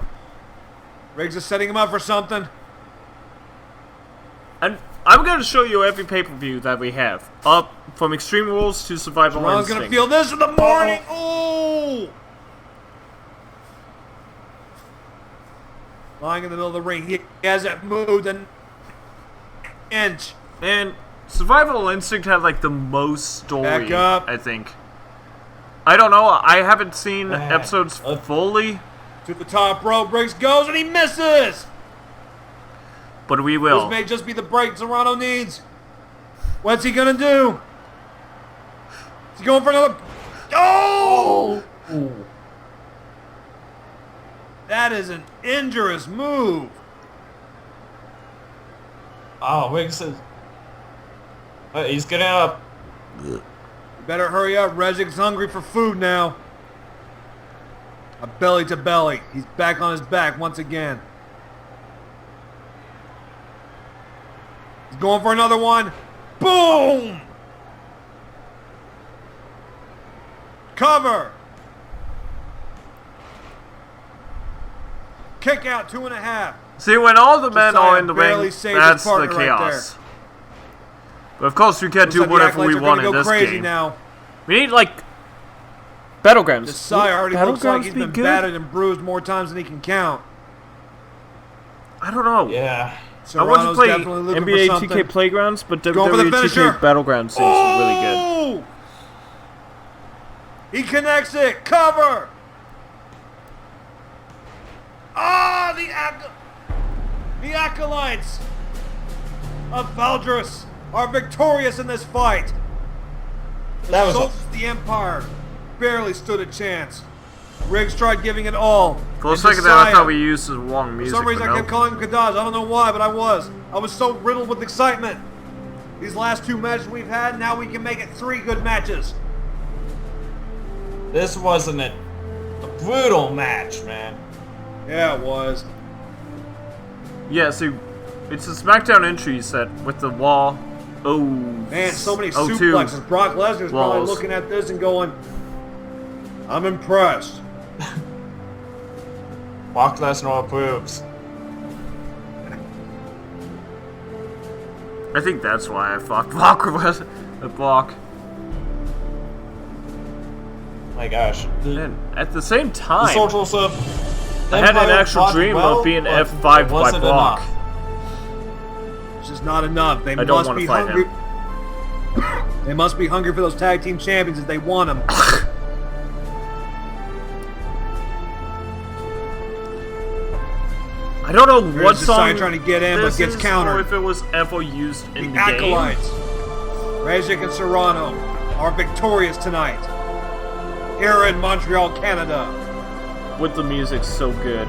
Riggs is setting him up for something. And I'm going to show you every pay-per-view that we have. Up from Extreme Rules to Survival Ron's Instinct. gonna feel this in the morning. Oh! Lying in the middle of the ring. He hasn't moved an inch. And Survival Instinct had like the most story, Back up. I think. I don't know. I haven't seen episodes fully. To the top rope. Riggs goes and he misses. But we will. This may just be the break Serrano needs. What's he gonna do? Is he going for another? Oh! That is an injurious move. Oh, Riggs is... he's getting up. You better hurry up. Rezzik's hungry for food now. A belly to belly. He's back on his back once again. He's going for another one. Boom! Cover. Kick out 2.5. See, when all the men Josiah are in the barely ring, saved his that's the partner right chaos. But of course, we can't do Looks like the whatever we acolytes are want gonna in go this crazy game. now. We need, like, battlegrounds. Josiah already Would looks like Battlegrounds he's be been good? battered and bruised more times than he can count. I don't know. Yeah. I want to Serrano's play definitely looking NBA for something. 2K Playgrounds, but Going for the WWE finisher. 2K Battlegrounds seems really good. Oh! He connects it. Cover. Ah, the acolytes of Valdris are victorious in this fight. That was Soldiers of the Empire barely stood a chance. Riggs tried giving it all. For a And second there, I Josiah, thought we used the wrong for music. some reason, but I kept calling him Kadaj. I don't know why, but I was. I was so riddled with excitement. These last 2 matches we've had, now we can make it 3 good matches. This wasn't a brutal match, man. Yeah, it was. Yeah, see, it's a SmackDown entry set with the wall. Oh, Man, so many oh, suplexes. Brock Lesnar's probably walls. looking at this and going, I'm impressed. Brock Lesnar approves. I think that's why I fucked Brock. My gosh. And at the same The time, socials of I had an Empire actual fought dream well, of being but F5'd it by wasn't Brock. enough. It's just not enough. They I don't must wanna be fight hungry. They must be hungry for those tag team champions if they want them. I don't know There's what Josiah song trying to get in, but this gets is, countered. or if it was ever used in The the game. Acolytes, Rezik and Serrano, are victorious tonight. Here in Montreal, Canada. With the music so good.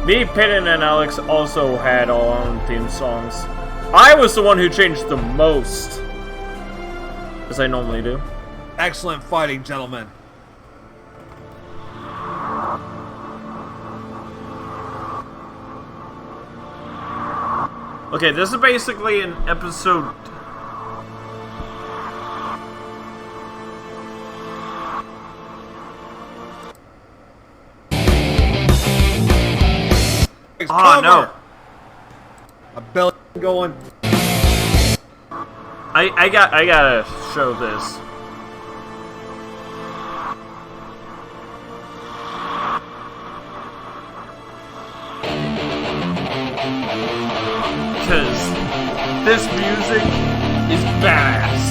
Me, Paden and Alex also had our own theme songs. I was the one who changed the most, as I normally do. Excellent fighting, gentlemen. Okay, this is basically an episode. Cover. No. A belly going. I gotta show this. Because this music is badass.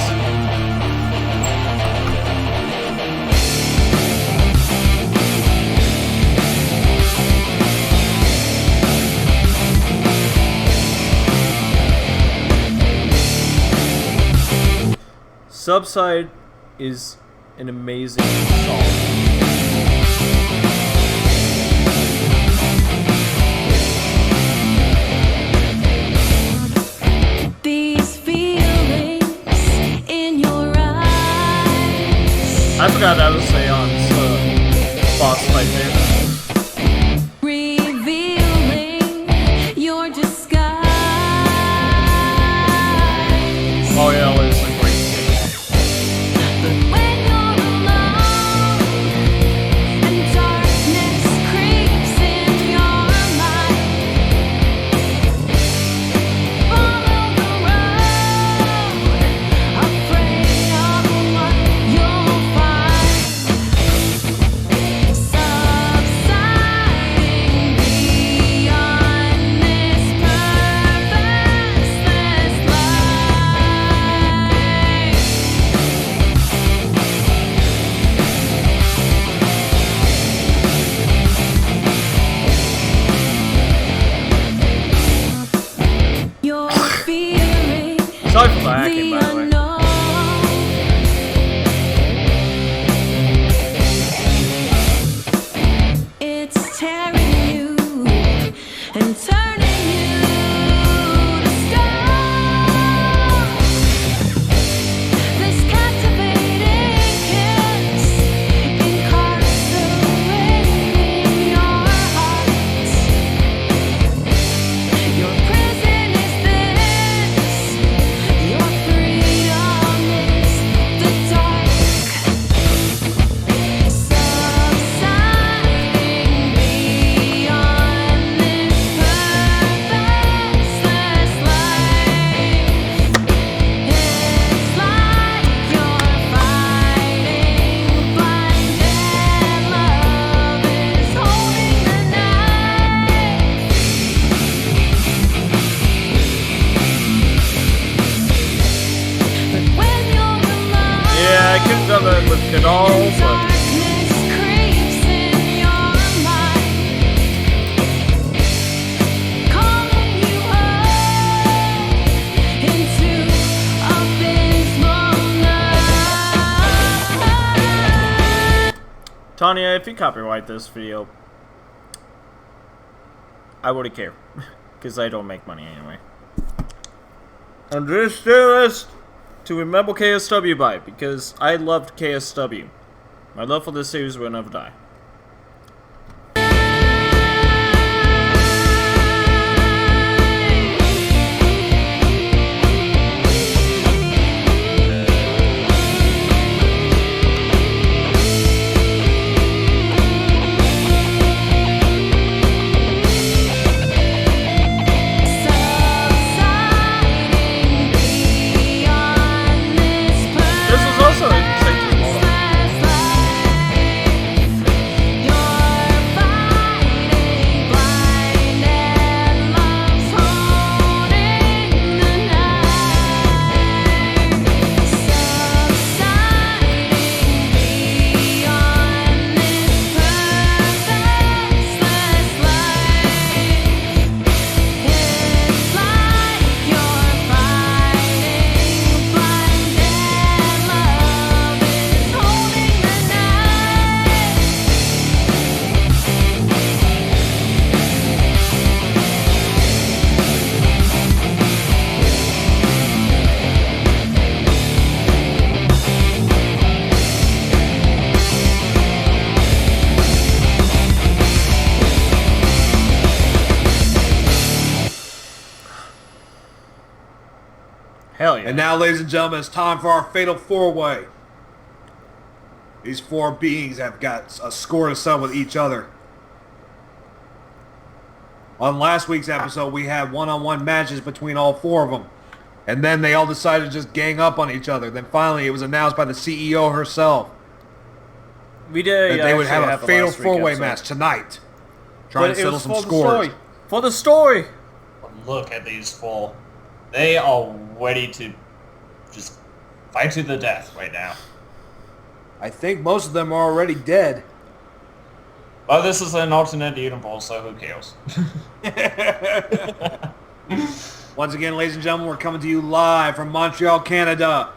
Subside is an amazing song. These feelings in your eyes, I forgot that was Seance boss fight there. revealing your disguise. Oh yeah, it was like great. When you're alone and darkness creeps in, smacking, by the way. unknown. It's tearing you and turning you to stone. This captivating kiss incarcerating your heart. Your prison is this, your freedom is the dark. Subsiding beyond this purposeless life. It's like you're fighting blind and love is holding the knife. But when you're alone, Yeah, I could have done that with Kadal, but darkness creeps in your mind, calling you up into abysmal night. Tanya, if you copyright this video, I wouldn't care. Because I don't make money anyway. And just do this to remember KSW by, because I loved KSW. My love for this series will never die. Subsiding beyond this This was also a Satan's model. purposeless life. You're fighting blind and love's holding the knife. Subsiding beyond this purposeless life. It's like you're fighting blind and love is holding the Hell yeah. And now, ladies and gentlemen, it's time for our fatal four-way. These four beings have got a score to settle with each other. On last week's episode, we had one-on-one matches between all four of them. And then they all decided to just gang up on each other. Then finally, it was announced by the CEO herself We did. that they would actually have a a fatal last week four-way episode. match tonight. But Trying to it settle was some for the scores. story. For the story! Look at these four. They are ready to just fight to the death right now. I think most of them are already dead. Well, this is an alternate universe, so who cares? Once again, ladies and gentlemen, we're coming to you live from Montreal, Canada.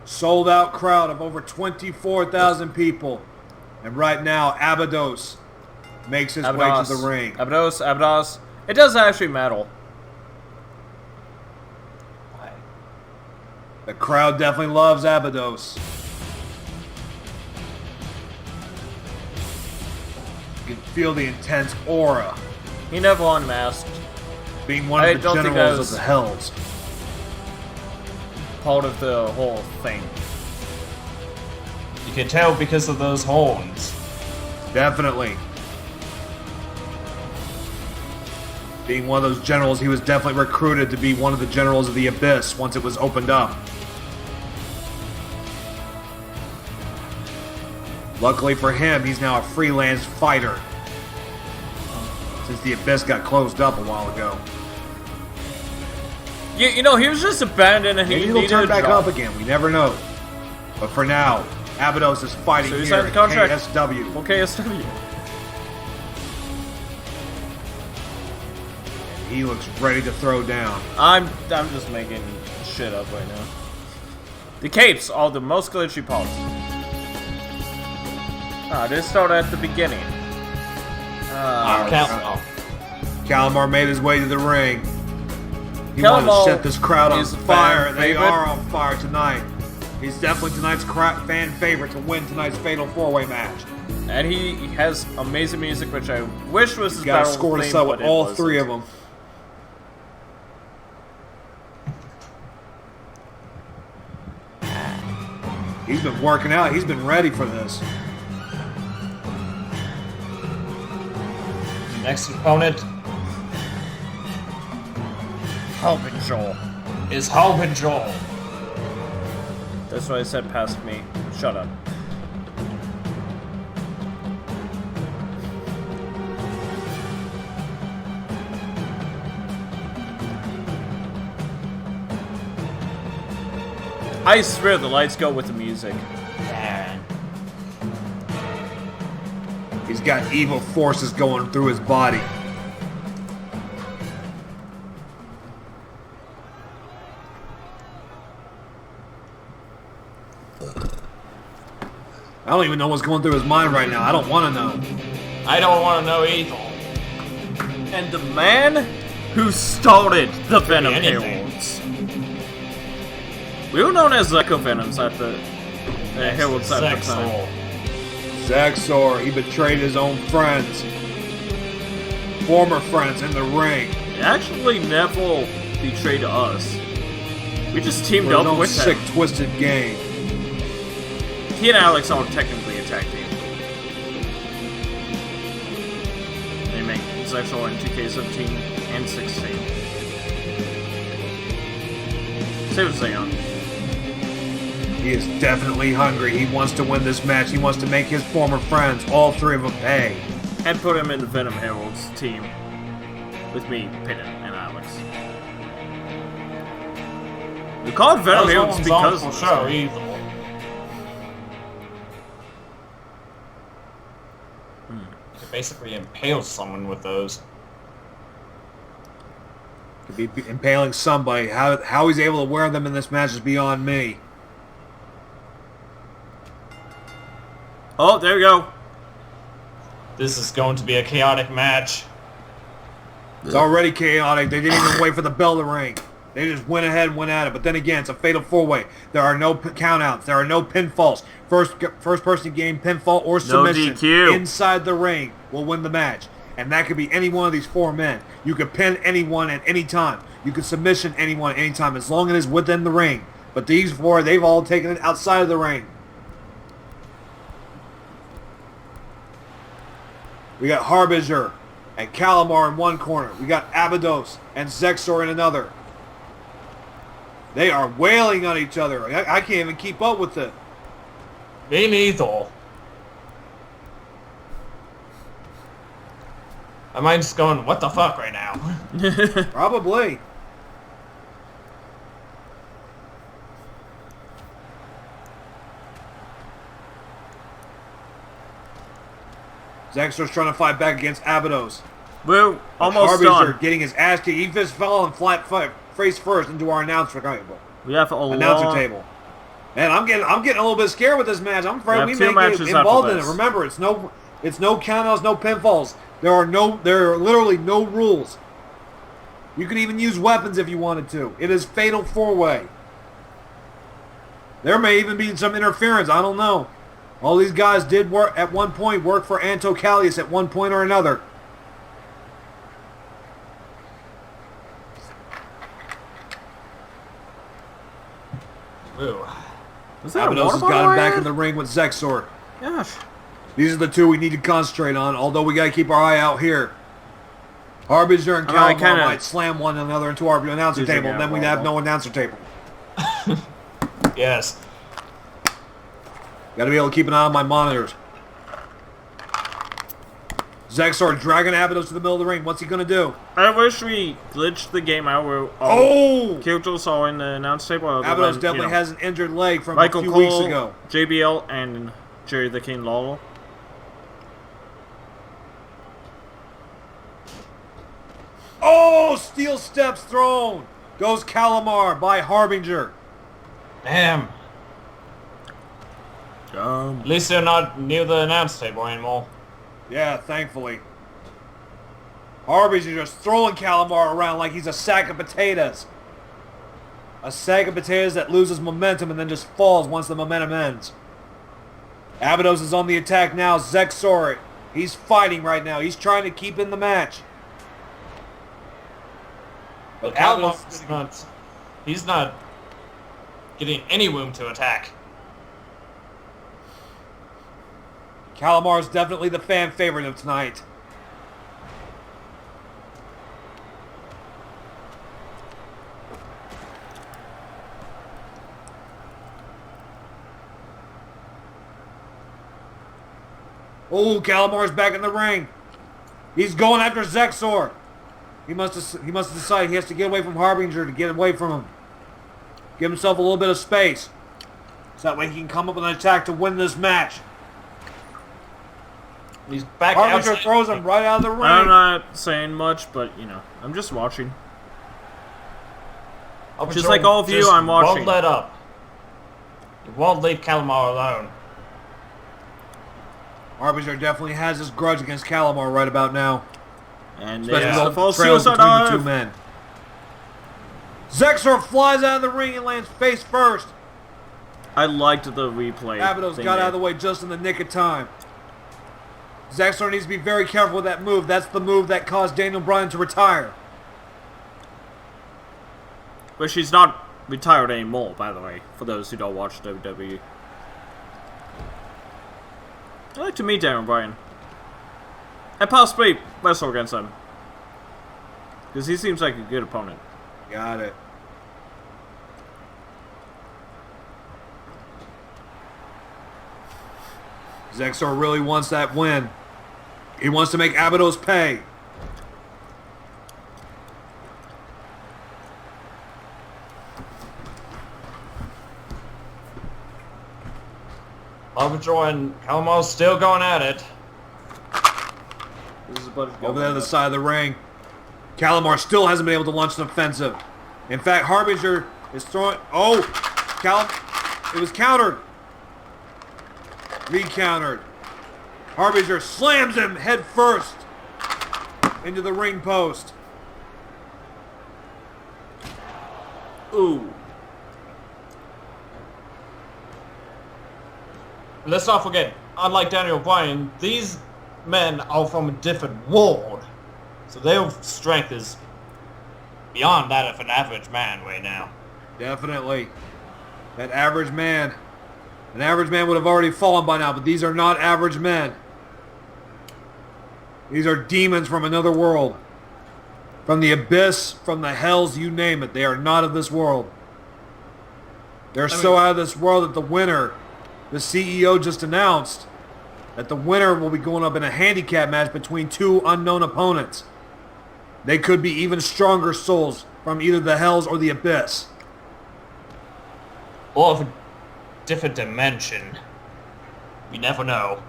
Sold out crowd of over 24,000 people. And right now, Abydos makes his way to the ring. Abydos. It does actually matter. The crowd definitely loves Abydos. You can feel the intense aura, He never unmasked. being one I of the don't think generals that of was- the Hells. Part of the whole thing. You can tell because of those horns. Definitely. Being one of those generals, he was definitely recruited to be one of the generals of the Abyss once it was opened up. Luckily for him, he's now a freelance fighter, since the Abyss got closed up a while ago. You know, he was just abandoned and he Maybe he'll needed turn a back job. up again, we never know. But for now, Abydos is fighting So he here signed at the contract. KSW. For KSW. He looks ready to throw down. I'm just making shit up right now. The capes are the most glitchy parts. Ah, this started at the beginning. Calamar made his way to the ring. He wanted to Calamar set this crowd on is a fire. fan They favorite. are on fire tonight. He's definitely tonight's fan favorite to win tonight's Fatal 4-Way match. And he has amazing music, which I wish was his Got a battle score to theme, settle but with it all wasn't. three of them. He's been working out. He's been ready for this. Next opponent Hope and Joel. is Hope and Joel. That's what I said past me. Shut up. I swear the lights go with the music. Yeah. He's got evil forces going through his body. I don't even know what's going through his mind right now. I don't want to know. I don't want to know either. And the man who started the Venom anything. Heralds. We were known as Echo Venoms at the Heralds at the time. Zaxor, he betrayed his own friends. Former friends in the ring. He actually never betrayed us. We just teamed For his up own with sick, him. twisted game. He and Alex are technically a tag team. They make Zexor in 2K17 and 16. Say what they on. He is definitely hungry. He wants to win this match. He wants to make his former friends, all three of them, pay. And put him in the Venom Heralds team. With me, Paden and Alex. We call it Venom Heralds because for of this. sure either. You basically impale someone with those. Could be impaling somebody. How he's able to wear them in this match is beyond me. Oh, there we go. This is going to be a chaotic match. It's already chaotic. They didn't even wait for the bell to ring. They just went ahead and went at it. But then again, it's a fatal four-way. There are no countouts. There are no pinfalls. First person to gain pinfall or submission DQ. inside the ring will win the match. And that could be any one of these four men. You could pin anyone at any time. You could submission anyone at any time as long as it's within the ring. But these four, they've all taken it outside of the ring. We got Harbinger and Calamar in one corner. We got Abydos and Zexor in another. They are wailing on each other. I can't even keep up with it. Me neither. My mind's going, what the fuck right now? Probably. Zexor's trying to fight back against Abydos. We're almost Harbinger done. getting his ass kicked. He just fell on flat face first into our announcer table. We have a Announcer long... table. And I'm getting a little bit scared with this match. I'm afraid We we have two may matches get after involved in it. this. Remember, it's no countouts, no pinfalls. There are literally no rules. You can even use weapons if you wanted to. It is fatal four-way. There may even be some interference. I don't know. All these guys did work at one point. Work for Anto Callius at one point or another. Ooh. Is that a Abydos water has bottle got him I back had? in the ring with Zexor. Gosh. These are the two we need to concentrate on, although we got to keep our eye out here. Harbinger and I Calamar kinda- might slam one another into our announcer Using table, and then we'd have no announcer table. Yes. Got to be able to keep an eye on my monitors. Zexor dragging Abydos to the middle of the ring. What's he going to do? I wish we glitched the game out where Oh! characters are in the announce table. other Abydos than, definitely has an injured leg from Michael a few Cole, weeks ago. JBL, and Jerry the King Lawler. Oh! Steel steps thrown! goes Calamar by Harbinger. Damn. Dumb. At least they're not near the announce table anymore. Yeah, thankfully. Harbinger just throwing Calamar around like he's a sack of potatoes. A sack of potatoes that loses momentum and then just falls once the momentum ends. Abydos is on the attack now. Zexor, he's fighting right now. He's trying to keep in the match. But Abydos, He's not getting any room to attack. Calamar is definitely the fan favorite of tonight. Oh, Calamar's back in the ring. He's going after Zexor. He must decide he has to get away from Harbinger to get away from him. Give himself a little bit of space. So that way he can come up with an attack to win this match. He's back Harbinger outside. throws him right out of the ring. I'm not saying much, but, you know, I'm just watching. Just like all of you, Just I'm watching. Won't let up. He won't leave Calamar alone. Harbinger definitely has his grudge against Calamar right about now. And Especially there's with the all the false trails suicide between the two dive. men. Zexor flies out of the ring and lands face first. I liked the replay. Abydos got out of the way just in the nick of time. Zexor needs to be very careful with that move. That's the move that caused Daniel Bryan to retire. But she's not retired anymore, by the way, for those who don't watch WWE. I like to meet Daniel Bryan. And possibly wrestle against him. Because he seems like a good opponent. Got it. Zexor really wants that win. He wants to make Abydos pay. Harbinger and Calamar's still going at it. This is about Over there to the side of the ring. Calamar still hasn't been able to launch an offensive. In fact, Harbinger is throwing... Oh! It was countered. Re-countered. Harbinger slams him head first into the ring post. Ooh. Let's not forget, unlike Daniel Bryan, these men are from a different world. So their strength is beyond that of an average man right now. Definitely. That average man. An average man would have already fallen by now, but these are not average men. These are demons from another world. From the abyss, from the hells, you name it. They are not of this world. They're so out of this world that the winner, the CEO just announced, that the winner will be going up in a handicap match between two unknown opponents. They could be even stronger souls from either the hells or the abyss. Or of a different dimension. You never know.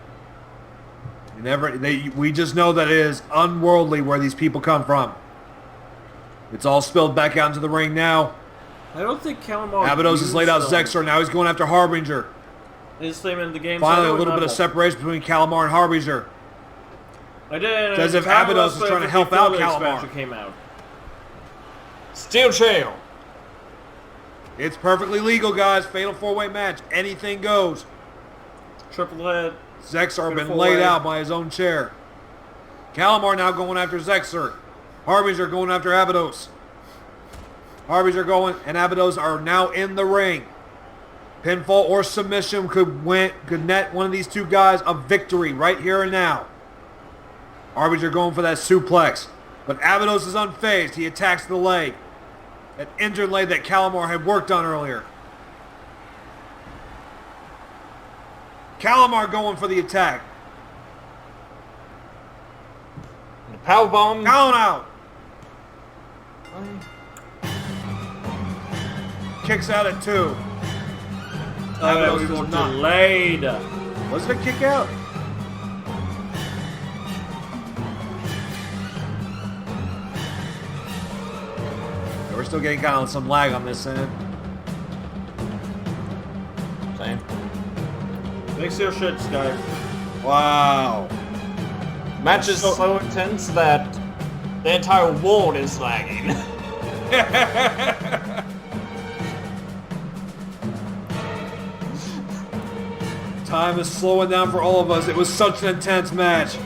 We just know that it is unworldly where these people come from. It's all spilled back out into the ring now. I don't think Calamar... Abydos has laid out Zexor. Now he's going after Harbinger. His name in the game... Finally, a little bit of separation between Calamar and Harbinger. I did. It's as if Abydos is trying to help out Calamar. Came out. Steel chair. It's perfectly legal, guys. Fatal 4-way match. Anything goes. Triple head. Zexor been Fatal laid four-way. out by his own chair. Calamar now going after Zexor. Harbinger going after Abydos. Harbinger going, and Abydos are now in the ring. Pinfall or submission could net one of these two guys a victory right here and now. Harbinger going for that suplex. But Abydos is unfazed. He attacks the leg. That injured leg that Calamar had worked on earlier. Calamar going for the attack. The powerbomb. Count out. Kicks out at 2. Abydos we does were not. delayed. Was it a kick out? There still getting kind of some lag on this end. Same. Fix your shit, Sky. Wow. Match is so intense that the entire world is lagging. Time is slowing down for all of us. It was such an intense match.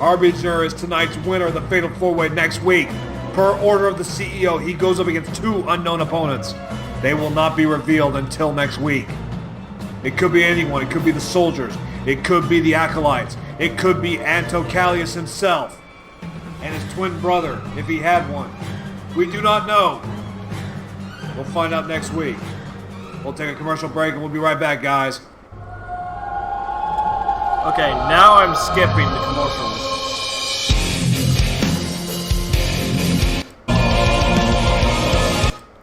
Arbiter is tonight's winner of the Fatal 4-Way next week. Per order of the CEO, he goes up against 2 unknown opponents. They will not be revealed until next week. It could be anyone. It could be the soldiers. It could be the acolytes. It could be Anto Callius himself. And his twin brother, if he had one. We do not know. We'll find out next week. We'll take a commercial break and we'll be right back, guys. Okay, now I'm skipping the commercials.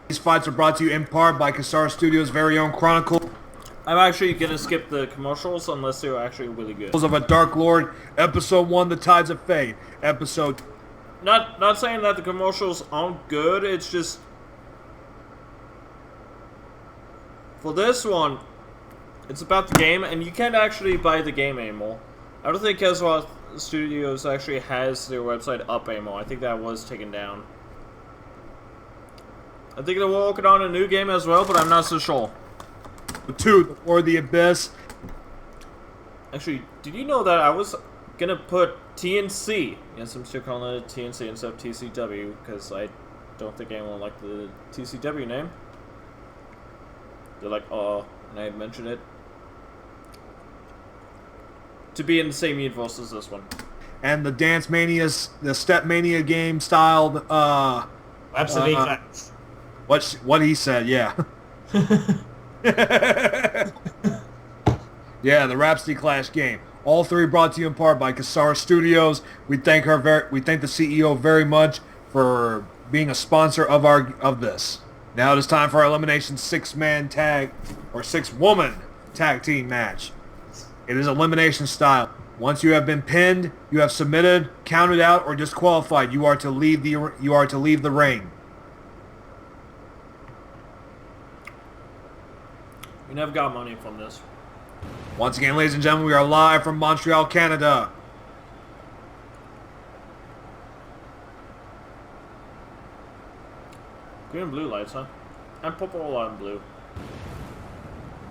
These fights are brought to you in part by Kasara Studios' very own Chronicle I'm actually gonna skip the commercials unless they're actually really good. of a Dark Lord, Episode 1, The Tides of Fate, Episode... Not saying that the commercials aren't good, it's just... For this one, it's about the game, and you can't actually buy the game anymore. I don't think KSW Studios actually has their website up anymore. I think that was taken down. I think they're working on a new game as well, but I'm not so sure. 2, or The Abyss. Actually, did you know that I was gonna put TNC? Yes, I'm still calling it TNC instead of TCW, because I don't think anyone liked the TCW name. They're like, oh, and I mentioned it. To be in the same universe as this one. And the Dance Mania, the Step Mania game styled, Absolutely facts. what he said, yeah. Yeah, the Rhapsody Clash game. All 3 brought to you in part by Kasara Studios. We thank the CEO very much for being a sponsor of this. Now it is time for our elimination 6-man tag or 6-woman tag team match. It is elimination style. Once you have been pinned, you have submitted, counted out, or disqualified, you are to leave the ring. We never got money from this. Once again, ladies and gentlemen, we are live from Montreal, Canada. Green and blue lights, huh? And purple and blue.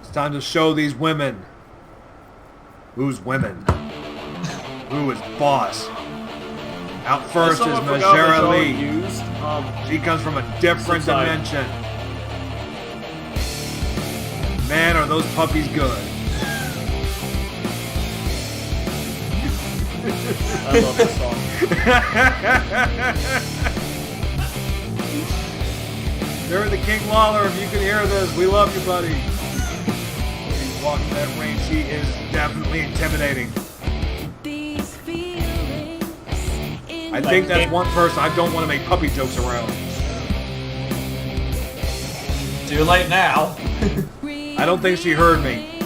It's time to show these women. Who's women? Who is boss? Out first is Majera Lee. She comes from a different dimension. Man, are those puppies good. I love this song. They're the King Lawler, if you can hear this. We love you, buddy. She's walking that ring. She is definitely intimidating. I think that's one person I don't want to make puppy jokes around. Too late now. I don't think she heard me.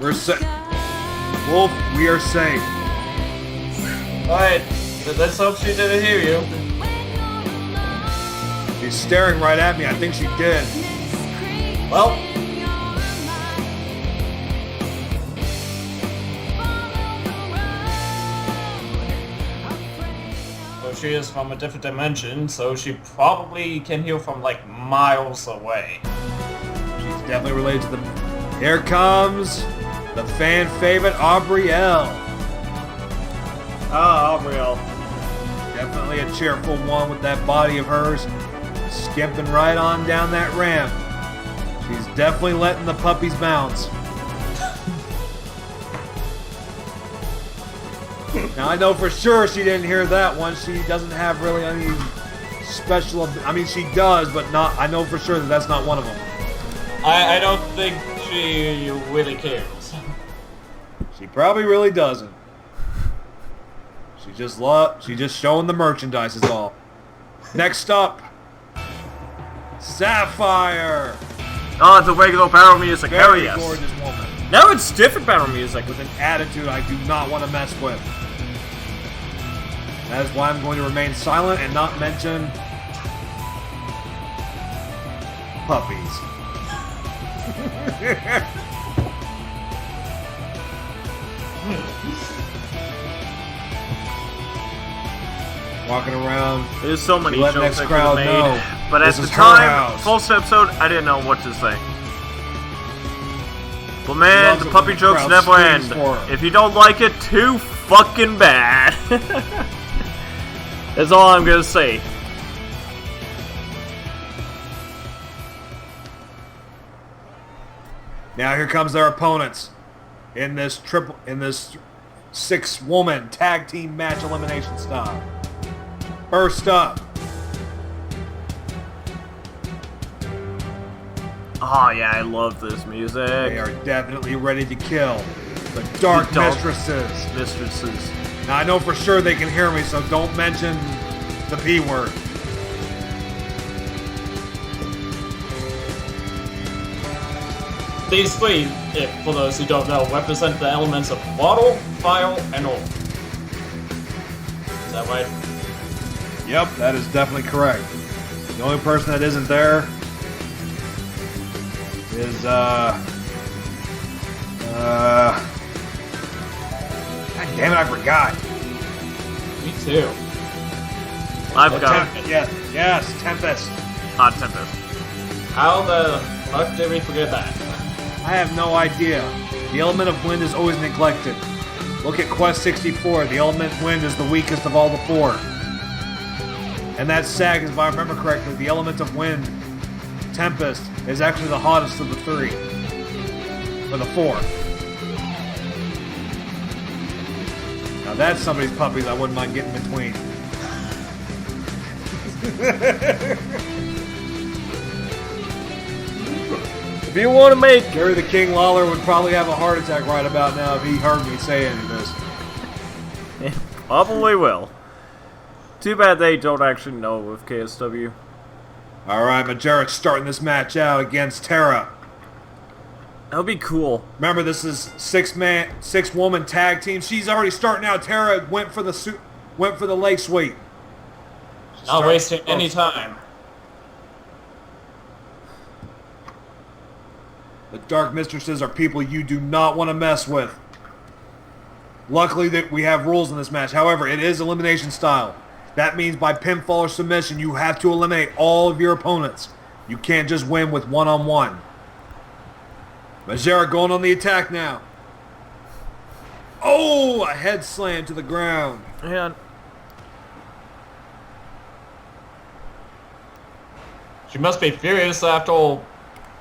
We're safe. Wolf, we are safe. Alright, let's hope she didn't hear you. She's staring right at me. I think she did. Well, so she is from a different dimension, so she probably can hear from like miles away. She's definitely related to the... Here comes the fan favorite, Aubrielle. Ah, Aubrielle. Definitely a cheerful one with that body of hers. Skipping right on down that ramp. She's definitely letting the puppies bounce. Now I know for sure she didn't hear that one. She doesn't have really any special... I mean, she does, but not... I know for sure that that's not one of them. I don't think she really cares. She probably really doesn't. She just showing the merchandise is all. Next up, Sapphire. Oh, it's a regular battle music. Hell Very yes. gorgeous woman Now it's different battle music. with an attitude I do not want to mess with. That is why I'm going to remain silent and not mention puppies. Walking around. There's so many Let jokes next I could crowd have know made, but at this the is her time, house. first episode, I didn't know what to say. But man, Loves the it puppy when the jokes crowd never end. screams for her. If you don't like it, too fucking bad. That's all I'm gonna say. Now here comes their opponents in this 6-woman tag team match elimination style. First up, Oh yeah, I love this music. they are definitely ready to kill the Dark The Dark- Mistresses. Mistresses. Now I know for sure they can hear me, so don't mention the P word. These three, for those who don't know, represent the elements of water, fire, and earth. Is that right? Yep, that is definitely correct. The only person that isn't there is, God damn it, I forgot. Me too. I've got Yes, Tempest. Hot Tempest. How the fuck did we forget that? I have no idea. The element of wind is always neglected. Look at Quest 64. The element wind is the weakest of all the four. And that sag, if I remember correctly, the element of wind, Tempest, is actually the hottest of the three. Or the four. Now that's somebody's puppies I wouldn't mind getting between. If you want to make Gary the King Lawler would probably have a heart attack right about now if he heard me say any of this. probably will. Too bad they don't actually know with KSW. Alright, Majarrek's starting this match out against Tara. That would be cool. Remember, this is 6-woman tag team. She's already starting out. Tara went for the leg sweep. Not wasting any time. The Dark Mistresses are people you do not want to mess with. Luckily that we have rules in this match. However, it is elimination style. That means by pinfall or submission, you have to eliminate all of your opponents. You can't just win with one-on-one. Majarrek going on the attack now. Oh, a head slam to the ground. And She must be furious after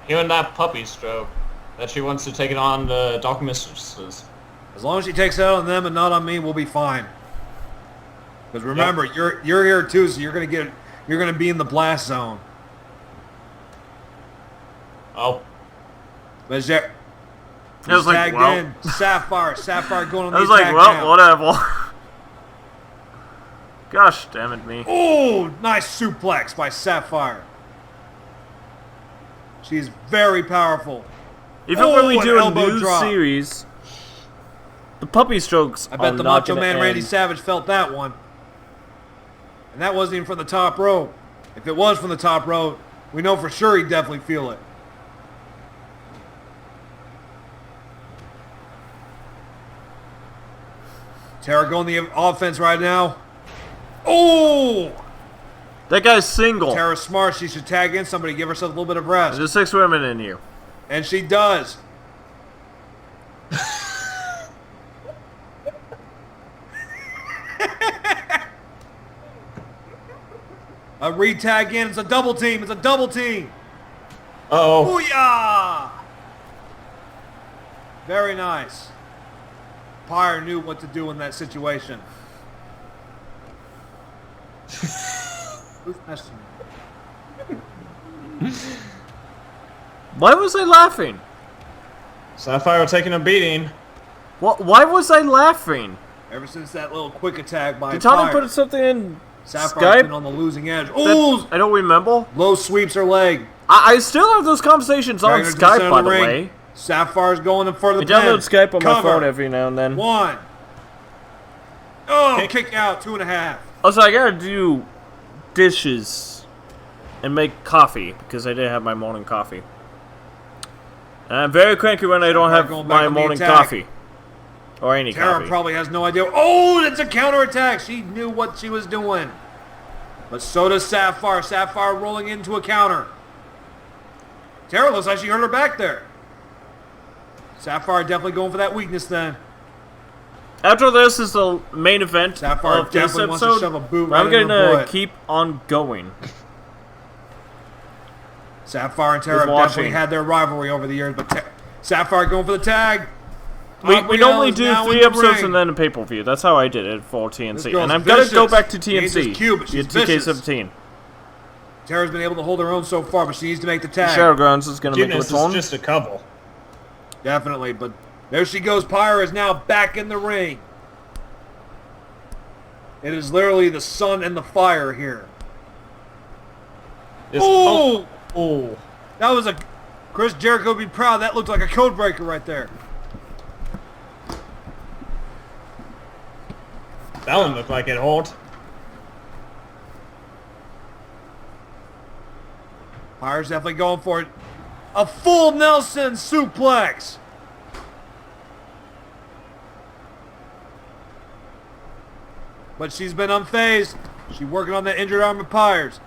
hearing that puppy stroke that she wants to take it on the Dark Mistresses. As long as she takes it out on them and not on me, we'll be fine. Because remember, you're here too, so you're gonna be in the blast zone. Oh, Majarrek. I was like, tagged well. in. Sapphire going on the I was attack like, well, now. whatever. Gosh damn it, me. Oh, nice suplex by Sapphire. She's very powerful. Even Oh, when we an do a elbow new drop. series, the puppy strokes I bet are the not Macho gonna Man Randy end. Savage felt that one. And that wasn't even from the top rope. If it was from the top rope, we know for sure he'd definitely feel it. Tara going the offense right now. Oh! That guy's single. Tara's smart. She should tag in somebody, give herself a little bit of rest. There's 6 women in you. And she does. A re-tag in. It's a double team. It's a double team. uh-oh. Booyah! Very nice. Pyre knew what to do in that situation. Who's messing? Why was I laughing? Sapphire taking a beating. Why was I laughing? Ever since that little quick attack by Did Tanya Pyre, put something in Sapphire's been Skype? on the losing edge. That Oh! I don't remember. Low sweeps her leg. I still have those conversations on Dragging her to the Skype, center by of the ring. way. Sapphire's going in for the I pin. download Skype on my Cover. phone every now and then. 1, Oh, kick out, 2.5. Also, I gotta do dishes and make coffee because I didn't have my morning coffee. And I'm very cranky when I don't have going back my on the morning attack. coffee. Or any Tara coffee. probably has no idea. Oh, that's a counterattack. She knew what she was doing. But so does Sapphire. Sapphire rolling into a counter. Tara looks like she hurt her back there. Sapphire definitely going for that weakness then. After this is the main event Sapphire of this definitely wants to episode. shove a boot I'm right in her gonna butt. keep on going. Sapphire and Tara Who's have watching? definitely had their rivalry over the years, but Sapphire going for the tag. We Gabrielle normally is do now 3 in the episodes ring. and then a pay-per-view. That's how I did it for This TNC. girl's And I'm gonna go vicious. back to Needs TNC. this cue, but she's Yeah, vicious. TK17. Tara's been able to hold her own so far, but she needs to make the tag. Showgrounds is gonna make a Goodness, return. it's just a couple. Definitely, but there she goes. Pyre is now back in the ring. It is literally the sun and the fire here. It's- Oh! Oh. That was a... Chris Jericho would be proud. That looked like a code breaker right there. That one looked like it hold. Pyre's definitely going for it. A full Nelson suplex. But she's been unfazed. She's working on that injured arm of Pyre's.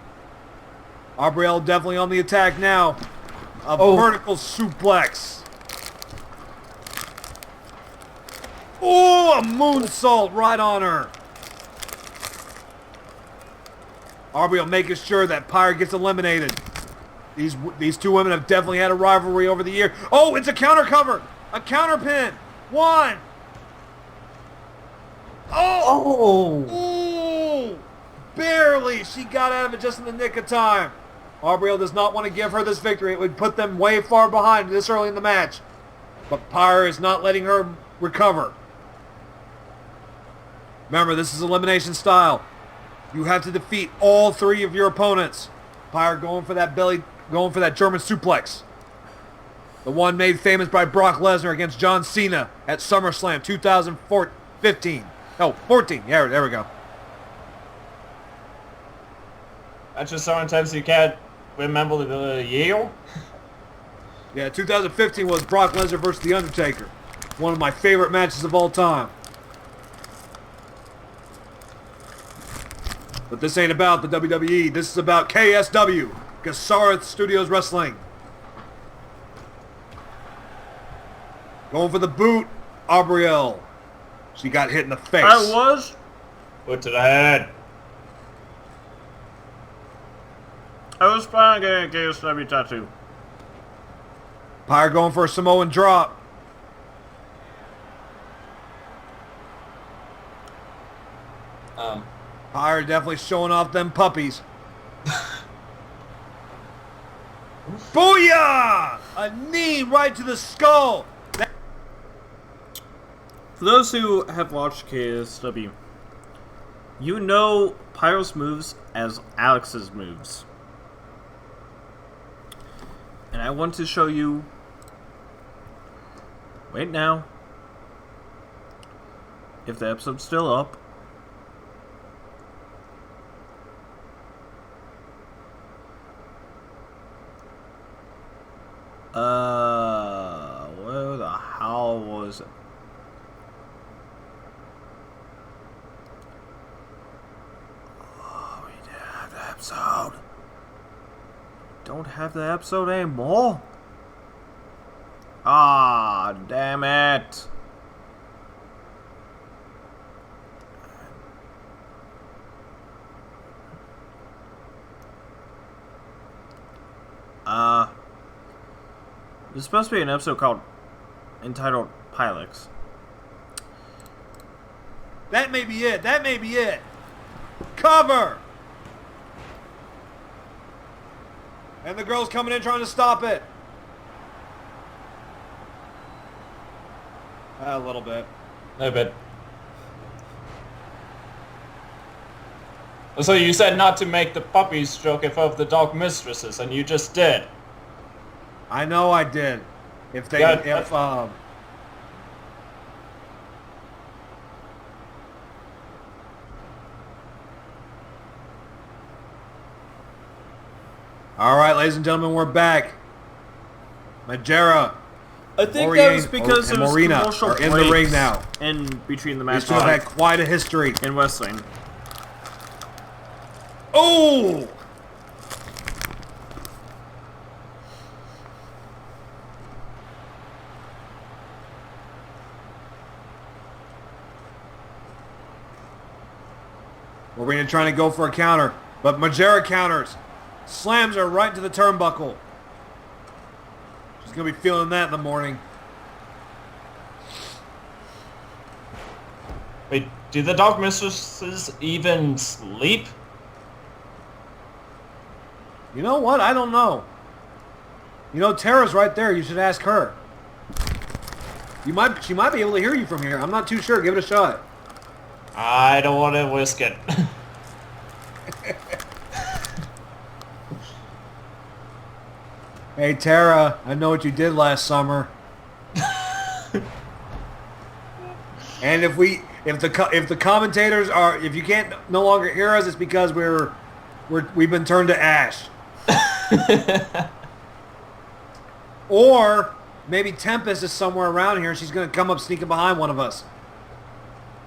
Aubrielle definitely on the attack now. A vertical suplex. Oh, a moonsault right on her. Aubrielle making sure that Pyre gets eliminated. These two women have definitely had a rivalry over the year. Oh, it's a counter cover. A counter pin. One. Oh. Ooh. Barely. She got out of it just in the nick of time. Aubrielle does not want to give her this victory. It would put them way far behind this early in the match. But Pyre is not letting her recover. Remember, this is elimination style. You have to defeat all 3 of your opponents. Pyre going for that German suplex. The one made famous by Brock Lesnar against John Cena at SummerSlam 2015. No, 14. Yeah, there we go. That's just so intense you can't remember the year. Yeah, 2015 was Brock Lesnar versus The Undertaker. One of my favorite matches of all time. But this ain't about the WWE. This is about KSW, Gasareth Studios Wrestling. Going for the boot, Aubrielle. She got hit in the face. I was. Foot to the head. I was planning on getting a KSW tattoo. Pyre going for a Samoan drop. Pyre definitely showing off them puppies. Booyah! A knee right to the skull. For those who have watched KSW, you know Pyro's moves as Alex's moves. And I want to show you... Wait now. If the episode's still up. Where the hell was it? Oh, we didn't have the episode. Don't have the episode anymore? Ah, damn it. There's supposed to be an episode entitled Pilex. That may be it. That may be it. Cover! And the girl's coming in trying to stop it. A little bit. No bit. So you said not to make the puppies stroke in front of the dog mistresses, and you just did. I know I did. If they, All right, ladies and gentlemen, we're back. Majera I think Oriane that was because and there was Marina commercial are in the ring breaks now. in between the These matches two have had quite a history. in wrestling. Oh! Marina trying to go for a counter, but Majera counters. Slams her right into the turnbuckle. She's going to be feeling that in the morning. Wait, do the dog mistresses even sleep? You know what? I don't know. You know, Tara's right there. You should ask her. She might be able to hear you from here. I'm not too sure. Give it a shot. I don't want to risk it. Hey Tara, I know what you did last summer. And if the commentators are, if you can't no longer hear us, it's because we've been turned to ash. Or maybe Tempest is somewhere around here and she's gonna come up sneaking behind one of us.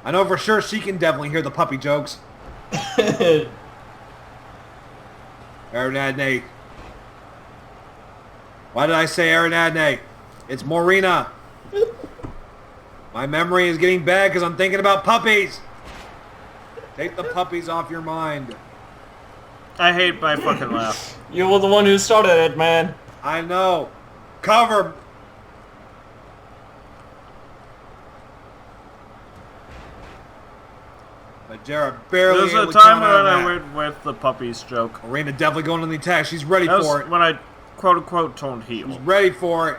I know for sure she can definitely hear the puppy jokes. Ariadne. Why did I say Ariadne? It's Morena. My memory is getting bad because I'm thinking about puppies. Take the puppies off your mind. I hate my fucking laugh. You were the one who started it, man. I know. Cover. Majera barely There's able a to time count out when I that. went with the puppies joke. Morena definitely going on the attack. She's ready That for was it. when I quote-unquote turned She's heel. ready for it.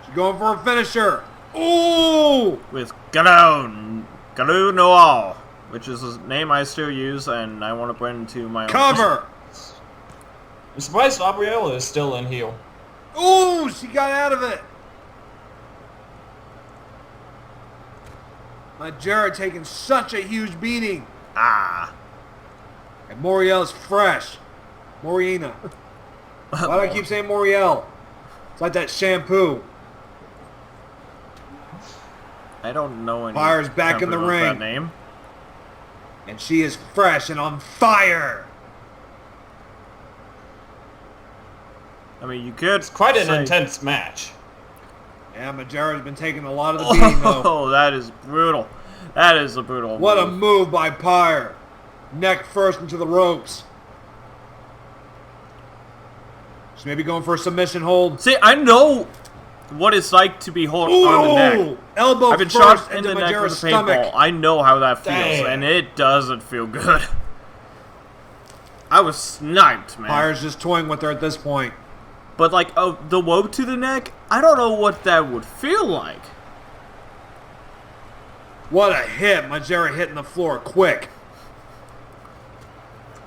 She's going for a finisher. Ooh! With Galoo Noir, which is a name I still use and I want to bring into my own. Cover! I'm surprised Gabriella is still in heel. Ooh! She got out of it. Majera taking such a huge beating. Ah. And Moriel's fresh. Morena. Why do I keep saying Moriel? It's like that shampoo. I don't know any. Fire's back in the company with ring. That name. And she is fresh and on fire. I mean, you could. It's quite an say- intense match. Yeah, Majera's been taking a lot of the beating though. Oh, that is brutal. That is a brutal. What a move. move by Pyre. Neck first into the ropes. She may be going for a submission hold. See, I know what it's like to be held on the neck. Elbow I've been first shot in into the neck with Majera's a paintball. stomach. I know how that feels, Damn. and it doesn't feel good. I was sniped, man. Pyre's just toying with her at this point. But like, oh, the woe to the neck, I don't know what that would feel like. What a hit. Majera hitting the floor quick.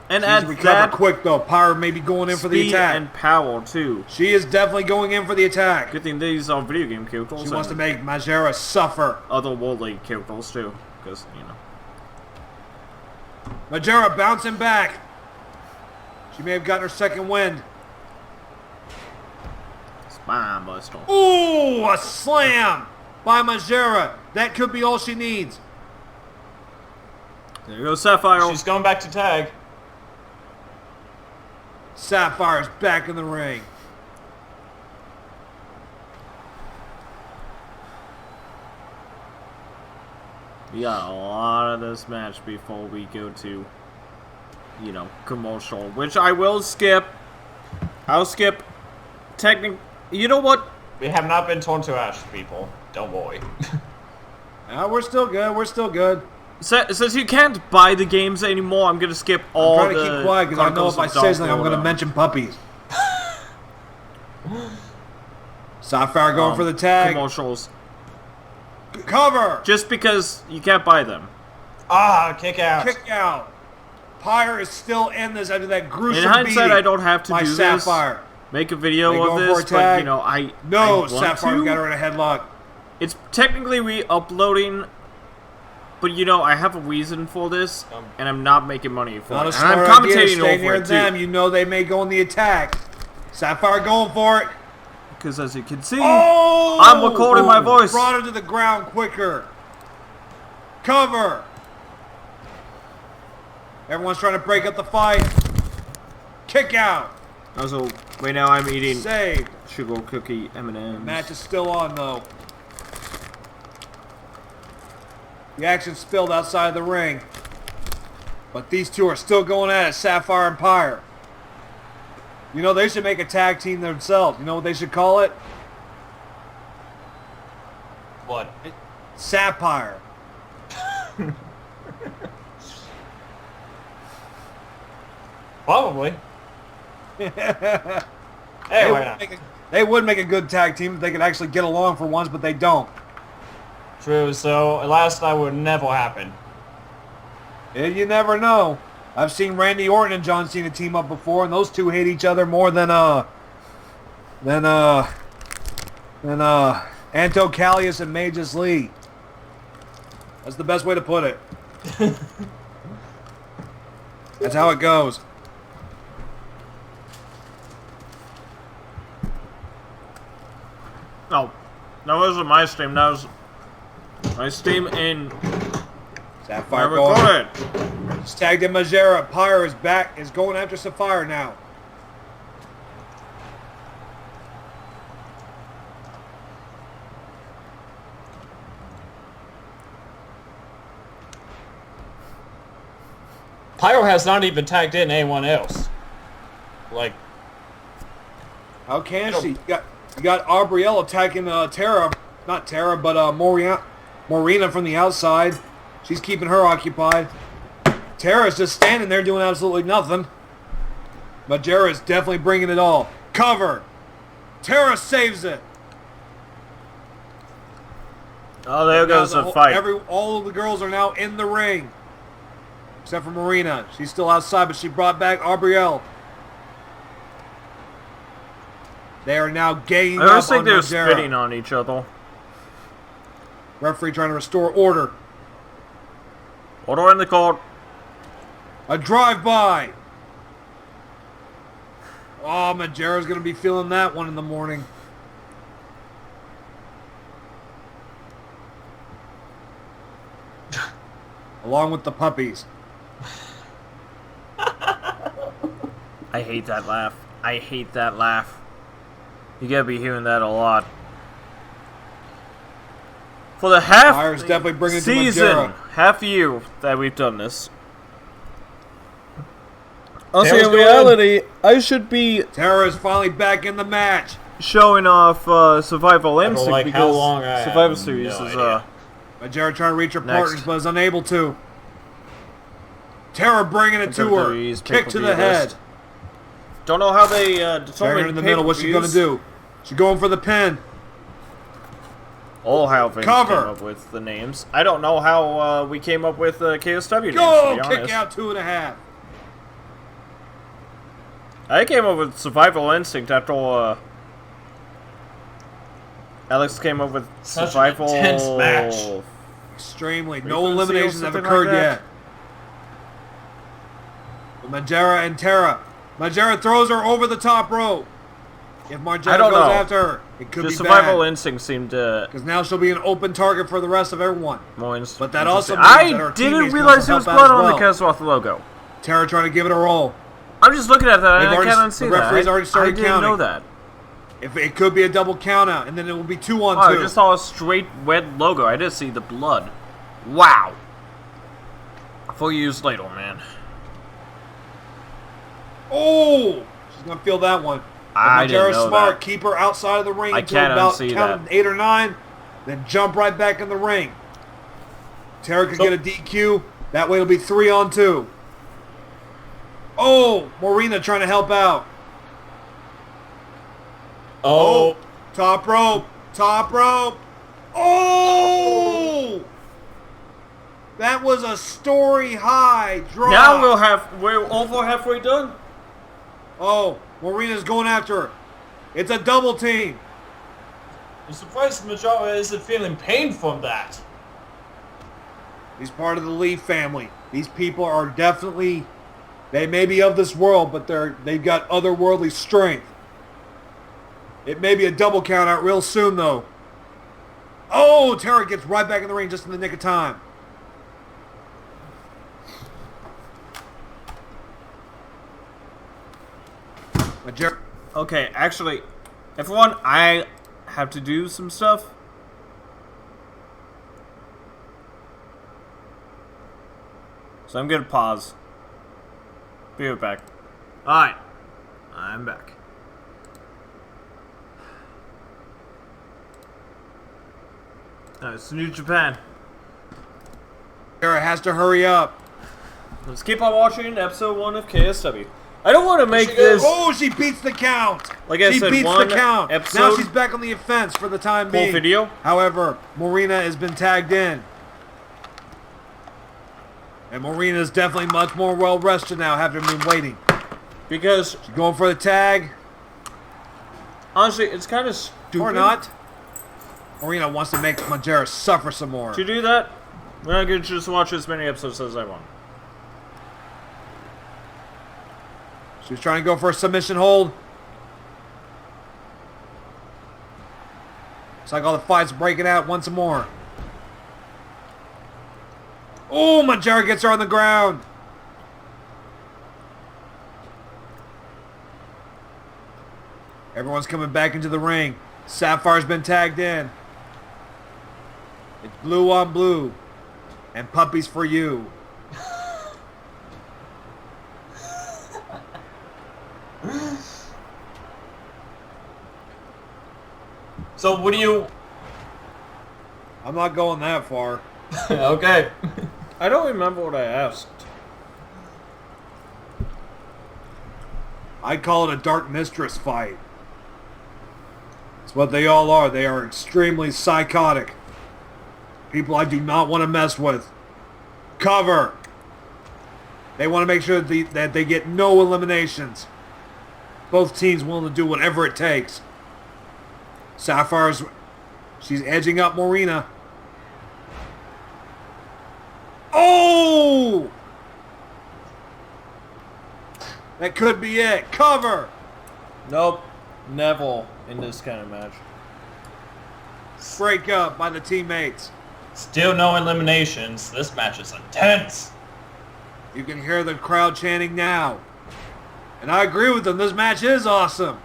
And She's at recovered that quick though. Pyre may be going in for the speed attack. and power too. She is definitely going in for the attack. Good thing these are video game characters. She wants to and make Majera suffer. otherworldly characters too, because you know. Majera bouncing back. She may have gotten her second wind. Spine buster. Ooh, a slam by Majera. That could be all she needs. There goes Sapphire. She's going back to tag. Sapphire's back in the ring. We got a lot of this match before we go to, you know, commercial, which I will skip. I'll skip. You know what? We have not been torn to ash, people. Don't worry. We're still good. We're still good. Since you can't buy the games anymore, I'm gonna skip all I'm the. trying to keep quiet because I know if I say something, I'm going to mention puppies. Sapphire going for the tag. commercials. Cover. Just because you can't buy them. Ah, kick out. Kick out. Pyre is still in this after that gruesome In hindsight, beating I don't have to by do Sapphire. Make a video They of going for this, a but tag? you know, I No, want Sapphire to. got her in a headlock. It's technically re-uploading, but you know, I have a reason for this, and I'm not making money for Not a it. And I'm smart idea to commentating stay over near it them. too. You know they may go on the attack. Sapphire going for it. Because as you can see, Oh! I'm recording my voice. Brought her to the ground quicker. Cover. Everyone's trying to break up the fight. Kick out. Also, right now I'm eating Saved. sugar cookie M&Ms. Match is still on though. The action spilled outside of the ring. But these two are still going at it, Sapphire and Pyre. You know, they should make a tag team themselves. You know what they should call it? What? Sapphire. Probably. They Anyway, would, they would make a good tag team if they could actually get along for once, but they don't. true. So last night would never happen. Yeah, you never know. I've seen Randy Orton and John Cena team up before, and those two hate each other more than Anto Callius and Magus Lee. That's the best way to put it. That's how it goes. No, that wasn't my stream. That was my stream in. I Sapphire going. recorded. It's tagged in Majera. Pyre is back. Is going after Sapphire now. Pyro has not even tagged in anyone else. Like, How can she? You got Aubrielle attacking Tara. Not Tara, but Marina from the outside. She's keeping her occupied. Tara's just standing there doing absolutely nothing. Majera is definitely bringing it all. Cover. Tara saves it. Oh, there goes Now the fight. all of the girls are now in the ring. Except for Marina. She's still outside, but she brought back Aubrielle. They are now ganging I up always think on they're Majera. spitting on each other. Referee trying to restore order. Order in the court. A drive-by. Oh, Majera's going to be feeling that one in the morning. Along with the puppies. I hate that laugh. I hate that laugh. You gotta be hearing that a lot. For the Pyre's definitely bringing it to season, Majera. half year that we've done this. Also, Tara's in going. reality, I should be Tara is finally back in the match. showing off Survival Instinct like how because long I Survivor have Series no is idea. Majera trying to reach her Next. partners, but is unable to. Tara bringing it to her. WWE's Kick to the pay-per-view head. list. Don't know how they Tagging determine her in the middle. What's she going to pay-per-views. do? She's going for the pin. All how Vince Cover. came up with the names. I don't know how we came up with KSW names, Go! to be Kick honest. out 2.5. I came up with Survival Instinct after Alex came up with Such an Survival... intense match. Extremely. Frequency No or eliminations have something occurred like that? yet. But Majera and Tara. Majera throws her over the top rope. If Majera I don't goes know. after her, it could The be Survival bad. Instinct seemed to... Because now she'll be an open target for the rest of everyone. more But that also interesting. means that her I teammates didn't can realize there was help out blood as on the well. Kesworth logo. Tara trying to give it a roll. I'm just looking at that They've and I already- can't unsee the that. referee's already started I didn't counting. know that. If it could be a double count out, and then it will be 2 on Oh, 2. I just saw a straight red logo. I didn't see the blood. Wow. 4 years later, man. Oh! She's going to feel that one. I If didn't Majera's know smart. that. Keep her outside of the ring I until can't about unsee count that. 8 or 9. Then jump right back in the ring. Tara could So- get a DQ. That way it'll be 3 on 2. Oh! Marina trying to help out. Oh, Top rope. Top rope. Oh! That was a story high drop. Now we're over halfway done. Oh, Marina's going after her. It's a double team. I'm surprised Majora isn't feeling pain from that. He's part of the Lee family. These people are definitely, they may be of this world, but they've got otherworldly strength. It may be a double count out real soon, though. Oh, Tara gets right back in the ring just in the nick of time. Okay, actually, everyone, I have to do some stuff. So I'm gonna pause. Be right back. Alright, I'm back. It's New Japan. Tara has to hurry up. Let's keep on watching episode 1 of KSW. I don't want to make this... Oh, she beats the count. Like I she said, beats one the count. episode, now she's back on the offense for the time full being. video. However, Marina has been tagged in. And Marina's definitely much more well rested now, having been waiting. Because, She's going for the tag. honestly, it's kind of stupid. Or not. Marina wants to make Majera suffer some more. To do that, we're not going to just watch as many episodes as I want. She was trying to go for a submission hold. It's like all the fights breaking out once more. Oh, Majera gets her on the ground. Everyone's coming back into the ring. Sapphire's been tagged in. It's blue on blue. And puppies for you. So what do you... I'm not going that far. Okay. I don't remember what I asked. I'd call it a Dark Mistress fight. It's what they all are. They are extremely psychotic. People I do not want to mess with. Cover. They want to make sure that they get no eliminations. Both teams willing to do whatever it takes. Sapphire's... She's edging up Marina. Oh! That could be it. Cover! Nope. Neville in this kind of match. Break up by the teammates. Still no eliminations. This match is intense. You can hear the crowd chanting now. And I agree with them. This match is awesome.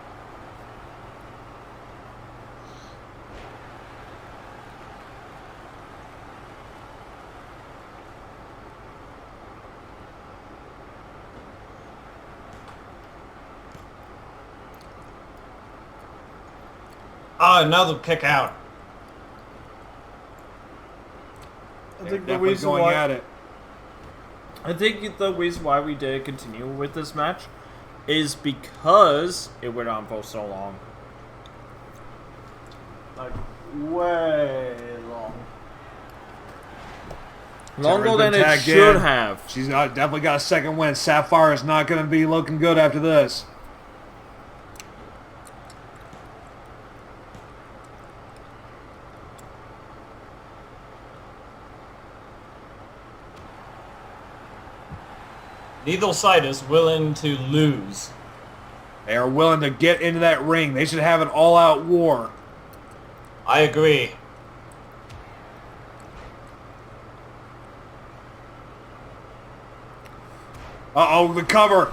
Ah, another kick out. I They're think the definitely reason going why... at it. I think the reason why we did continue with this match is because it went on for so long. Like, way long. Longer Tara's than been it tagged should in. have. She's definitely got a second win. Sapphire is not going to be looking good after this. Neither side is willing to lose. They are willing to get into that ring. They should have an all-out war. I agree. Uh-oh, the cover.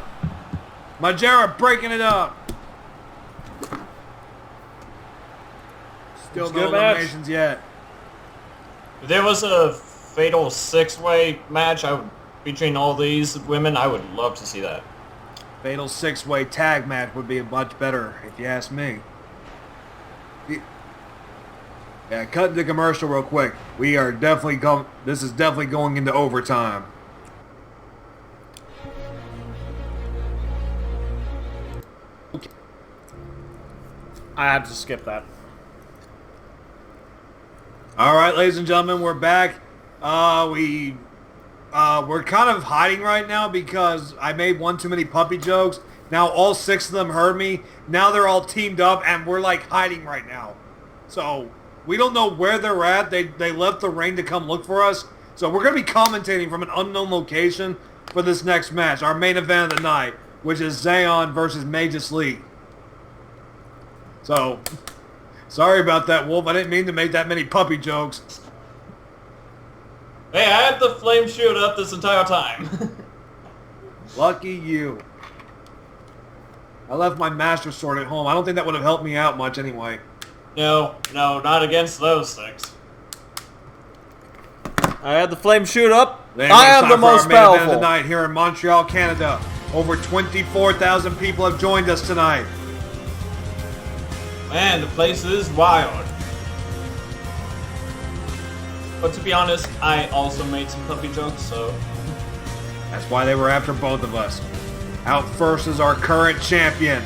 Majera breaking it up. Still It's a no good match. eliminations yet. If there was a fatal six-way match between all these women, I would love to see that. Fatal six-way tag match would be much better, if you ask me. Yeah, cut the commercial real quick. We are definitely this is definitely going into overtime. I had to skip that. All right, ladies and gentlemen, we're back. We're kind of hiding right now because I made one too many puppy jokes. Now all 6 of them heard me. Now they're all teamed up, and we're like hiding right now. So we don't know where they're at. They left the ring to come look for us. So we're going to be commentating from an unknown location for this next match, our main event of the night, which is Zayon versus Magus Lee. So, sorry about that, Wolf. I didn't mean to make that many puppy jokes. Hey, I had the flame shield up this entire time. Lucky you. I left my Master Sword at home. I don't think that would have helped me out much anyway. No, not against those things. I had the flame shoot up. Anyway, I it's am the time for our most main event of powerful. the night here in Montreal, Canada. Over 24,000 people have joined us tonight. Man, the place is wild. But to be honest, I also made some puppy jokes, so... That's why they were after both of us. Out first is our current champion,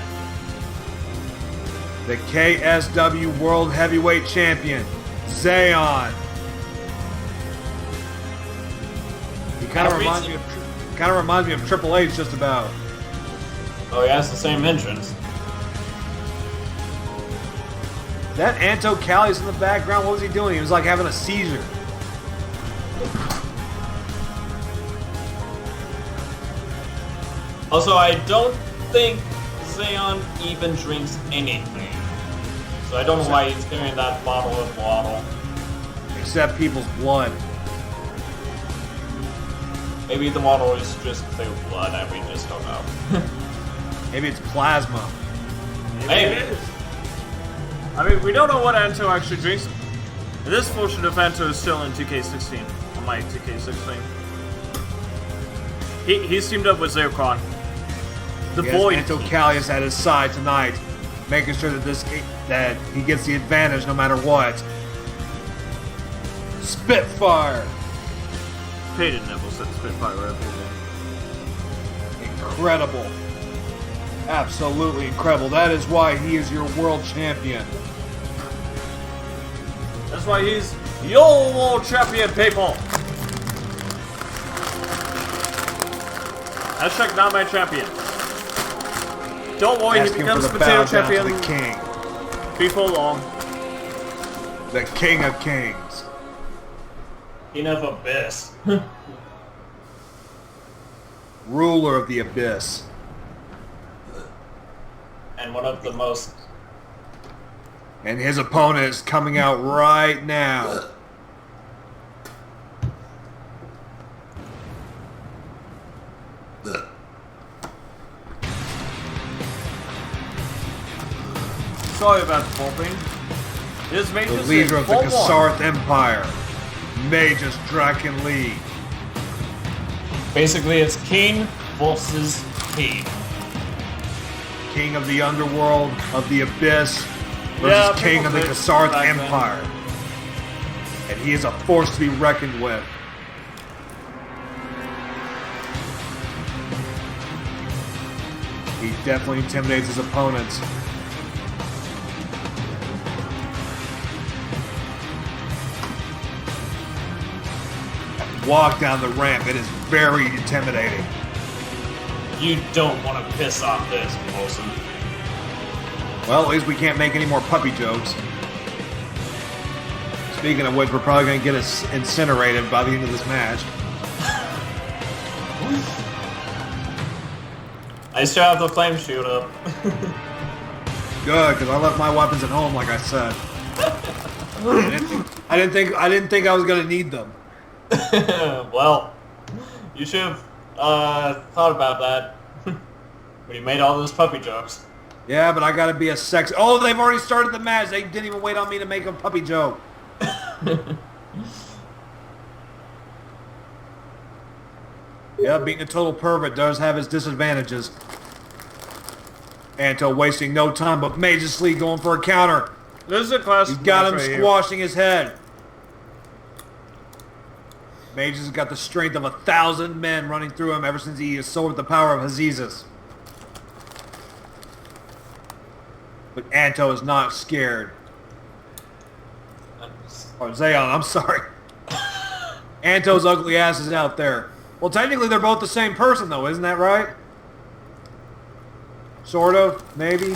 the KSW World Heavyweight Champion, Zayon. He kind of reminds me of Triple H just about. Oh, he has the same entrance. That Anto Callius in the background, what was he doing? He was like having a seizure. Also, I don't think Zayon even drinks anything. So I don't know why he's carrying that bottle of water. Except people's blood. Maybe the water is just clear blood and we just don't know. Maybe it's plasma. Maybe. I mean, we don't know what Anto actually drinks. It is fortunate if Anto is still in 2K16. On my 2K16. He's teamed up with Zerkon. The He has Void. Anto Callius at his side tonight, making sure that he gets the advantage no matter what. Spitfire! Paden never set Spitfire every day. Incredible. Absolutely incredible. That is why he is your world champion. That's why he's your world champion, people. Hashtag not my champion. Don't worry, he Asking becomes for the bow potato down to champion the king. before long. The king of kings. King of Abyss. Ruler of the abyss. And one of the most... And his opponent is coming out right now. Sorry about the bumping. This made The this leader of the 4-1. Kasarth Empire. Magus Draken Lee. Basically, it's King versus King. King of the underworld, of the abyss, versus Yeah, king of the people did Kasarth back then. Empire. And he is a force to be reckoned with. He definitely intimidates his opponents. Walk down the ramp, it is very intimidating. You don't want to piss off this person. Well, at least we can't make any more puppy jokes. Speaking of which, we're probably going to get us incinerated by the end of this match. I still have the flame shoot up. Good, because I left my weapons at home, like I said. I didn't think I was going to need them. Well, you should have thought about that when you made all those puppy jokes. Yeah, but I got to be a sex. Oh, they've already started the match. They didn't even wait on me to make a puppy joke. Yeah, being a total pervert does have its disadvantages. Anto wasting no time, but Magus Lee going for a counter. This is a classic. He's got him match right here. squashing his head. Magus has got the strength of 1,000 men running through him ever since he assaulted the power of Hazizus. But Anto is not scared. Or Zayon, I'm sorry. Anto's ugly ass is out there. Well, technically they're both the same person, though, isn't that right? Sort of, maybe.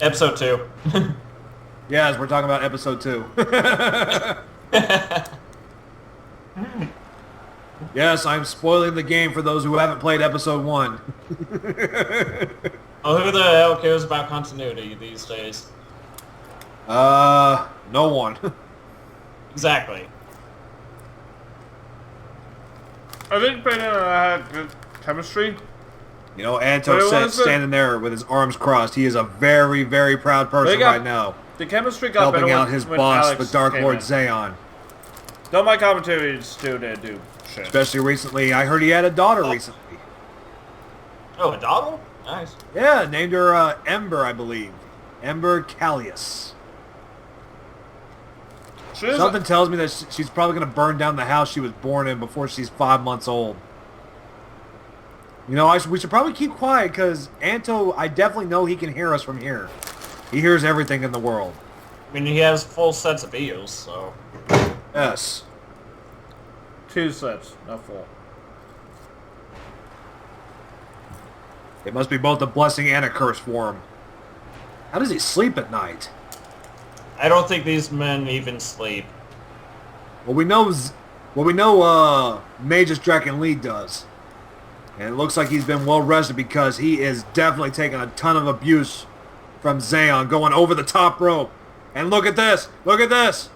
Episode 2. Yes, we're talking about episode 2. Yes, I'm spoiling the game for those who haven't played episode 1. Oh, who the hell cares about continuity these days? No one. Exactly. I think Paden and I had good chemistry. You know, Anto Wait, what sat is it? standing there with his arms crossed. He is a very, very proud person got- right now. The chemistry got Helping better out when, his when boss, Alex the Dark came Lord in. Zayon. Though my commentary still did do shit. Especially recently. I heard he had a daughter recently. Oh, a doggle? Nice. Yeah, named her Ember, I believe. Ember Callius. She is Something tells me that she's probably going to burn down the house she was born in before she's 5 months old. You know, we should probably keep quiet because Anto, I definitely know he can hear us from here. He hears everything in the world. I mean, he has full sets of ears, so... Yes. 2 sets, not 4. It must be both a blessing and a curse for him. How does he sleep at night? I don't think these men even sleep. Well, we know Magus Draken Lee does. And it looks like he's been well rested because he is definitely taking a ton of abuse from Zayon, going over the top rope. And look at this! Look at this!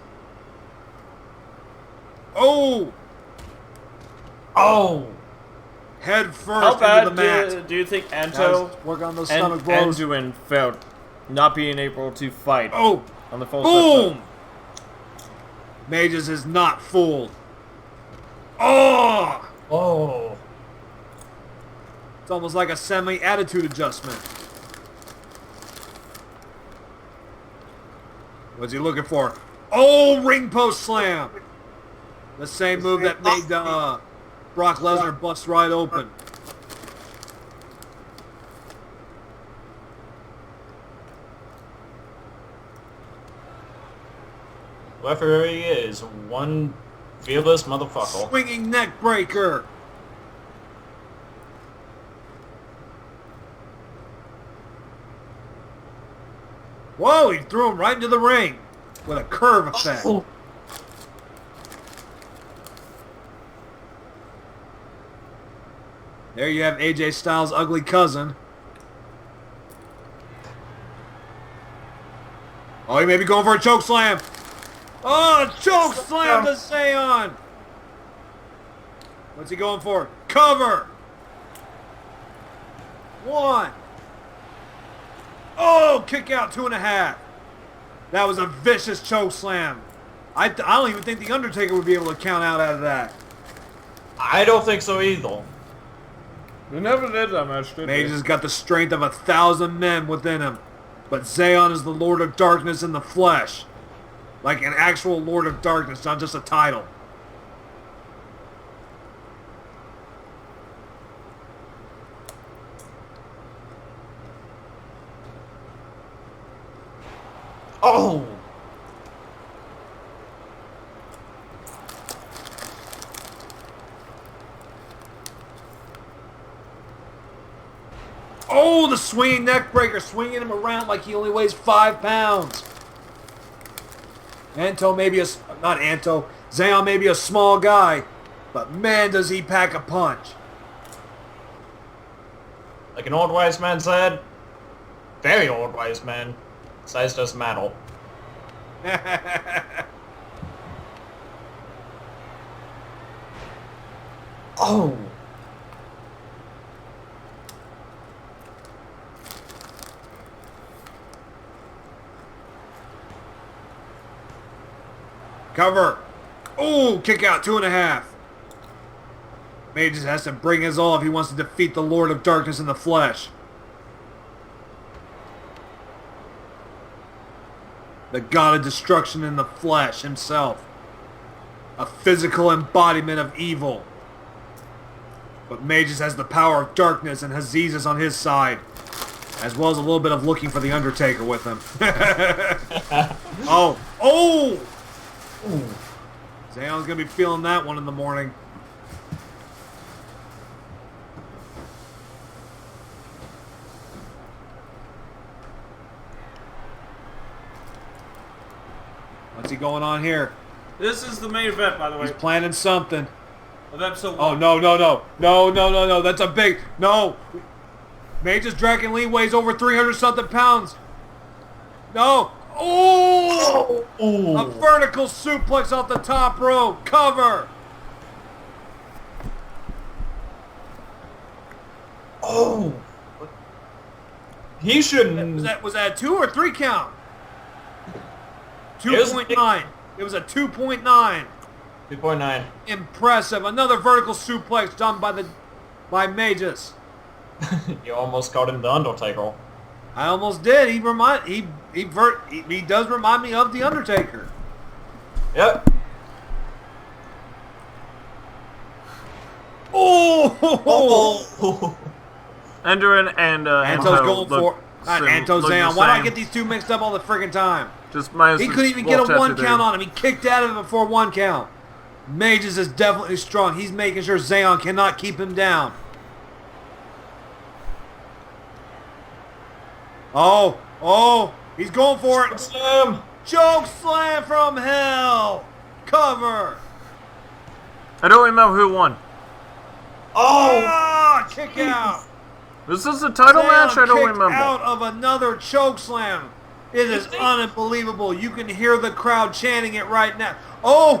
Oh! Oh! Head How first into bad the mat. do you think Anto Guys, work on those and stomach blows. Anduin felt not being able to fight Oh! on the full Boom! Magus is not fooled. Oh! Oh! It's almost like a semi-attitude adjustment. What's he looking for? Oh, ring post slam! The same move that made Brock Lesnar bust right open. Whoever he is, one fearless motherfucker. Swinging neck breaker. Whoa, he threw him right into the ring with a curve effect. Oh. There you have AJ Styles' ugly cousin. Oh, he may be going for a choke slam. Oh, choke slam to Zayon. What's he going for? Cover. 1. Oh, kick out 2.5. That was a vicious choke slam. I don't even think The Undertaker would be able to count out of that. I don't think so either. They never did that match, did Mage they? has got the strength of 1,000 men within him. But Zayon is the Lord of Darkness in the flesh. Like an actual Lord of Darkness, not just a title. Oh! Oh, the swinging neck breaker, swinging him around like he only weighs 5 pounds. Zayon may be a small guy, but man does he pack a punch. Like an old wise man said, very old wise man, size doesn't matter. Oh! Cover. Oh, kick out 2.5. Mage just has to bring his all if he wants to defeat the Lord of Darkness in the flesh. The God of Destruction in the flesh himself. A physical embodiment of evil. But Magus has the power of darkness and Hazizus on his side. As well as a little bit of looking for the Undertaker with him. Oh! Oh! Zayon's gonna be feeling that one in the morning. What's he going on here? This is the main event, by the way, He's planning something. of episode Oh, 1. no. That's a big... No. Mage's Dragon Lee weighs over 300-something pounds. No. Oh! Ooh. A vertical suplex off the top rope. Cover. Oh. He shouldn't. Was that a 2 or 3 count? It was- 2.9. It was a 2.9. 2.9. Impressive. Another vertical suplex done by Mages. You almost called him the Undertaker. I almost did. He does remind me of the Undertaker. Yep. Oh! Endurin and Anto's Anto going look for not sim- Anto look the Zayon. Why do I same. get these two mixed up all the friggin' time? Just minus He the couldn't even get a wolf 1 tattoo. count on him. He kicked out of it before 1 count. Mages is definitely strong. He's making sure Zayon cannot keep him down. Oh, he's going for it. Slam. Choke slam from hell. Cover. I don't remember who won. Oh. Kick out. Was this a title Zayon match? I don't kicked remember. out of another choke slam. It is unbelievable. You can hear the crowd chanting it right now. Oh!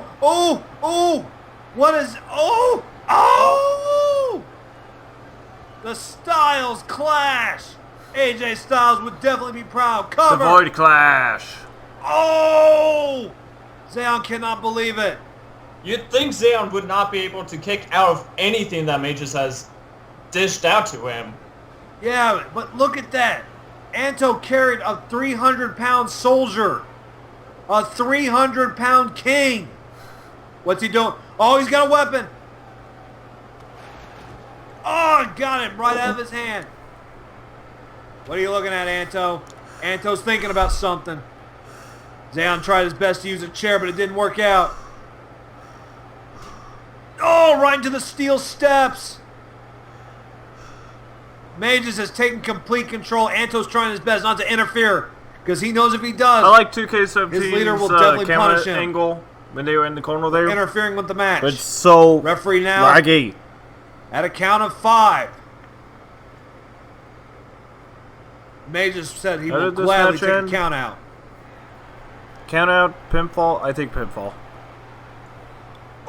What is... Oh! The Styles clash. AJ Styles would definitely be proud. The Cover. Void Clash. Oh! Zayon cannot believe it. You'd think Zayon would not be able to kick out of anything that Mages has dished out to him. Yeah, but look at that. Anto carried a 300-pound soldier. A 300-pound king. What's he doing? Oh, he's got a weapon. Oh, got him right out of his hand. What are you looking at, Anto? Anto's thinking about something. Zayon tried his best to use a chair, but it didn't work out. Oh, right into the steel steps. Mages has taken complete control. Anto's trying his best not to interfere, because he knows if he does, I like 2K17's His leader will definitely camera punish him. angle when they were in the corner there. interfering with the match. It's so Referee now laggy. at a count of 5. Mages said he How will did this gladly match take a end? count out. Count out, pinfall. I think pinfall.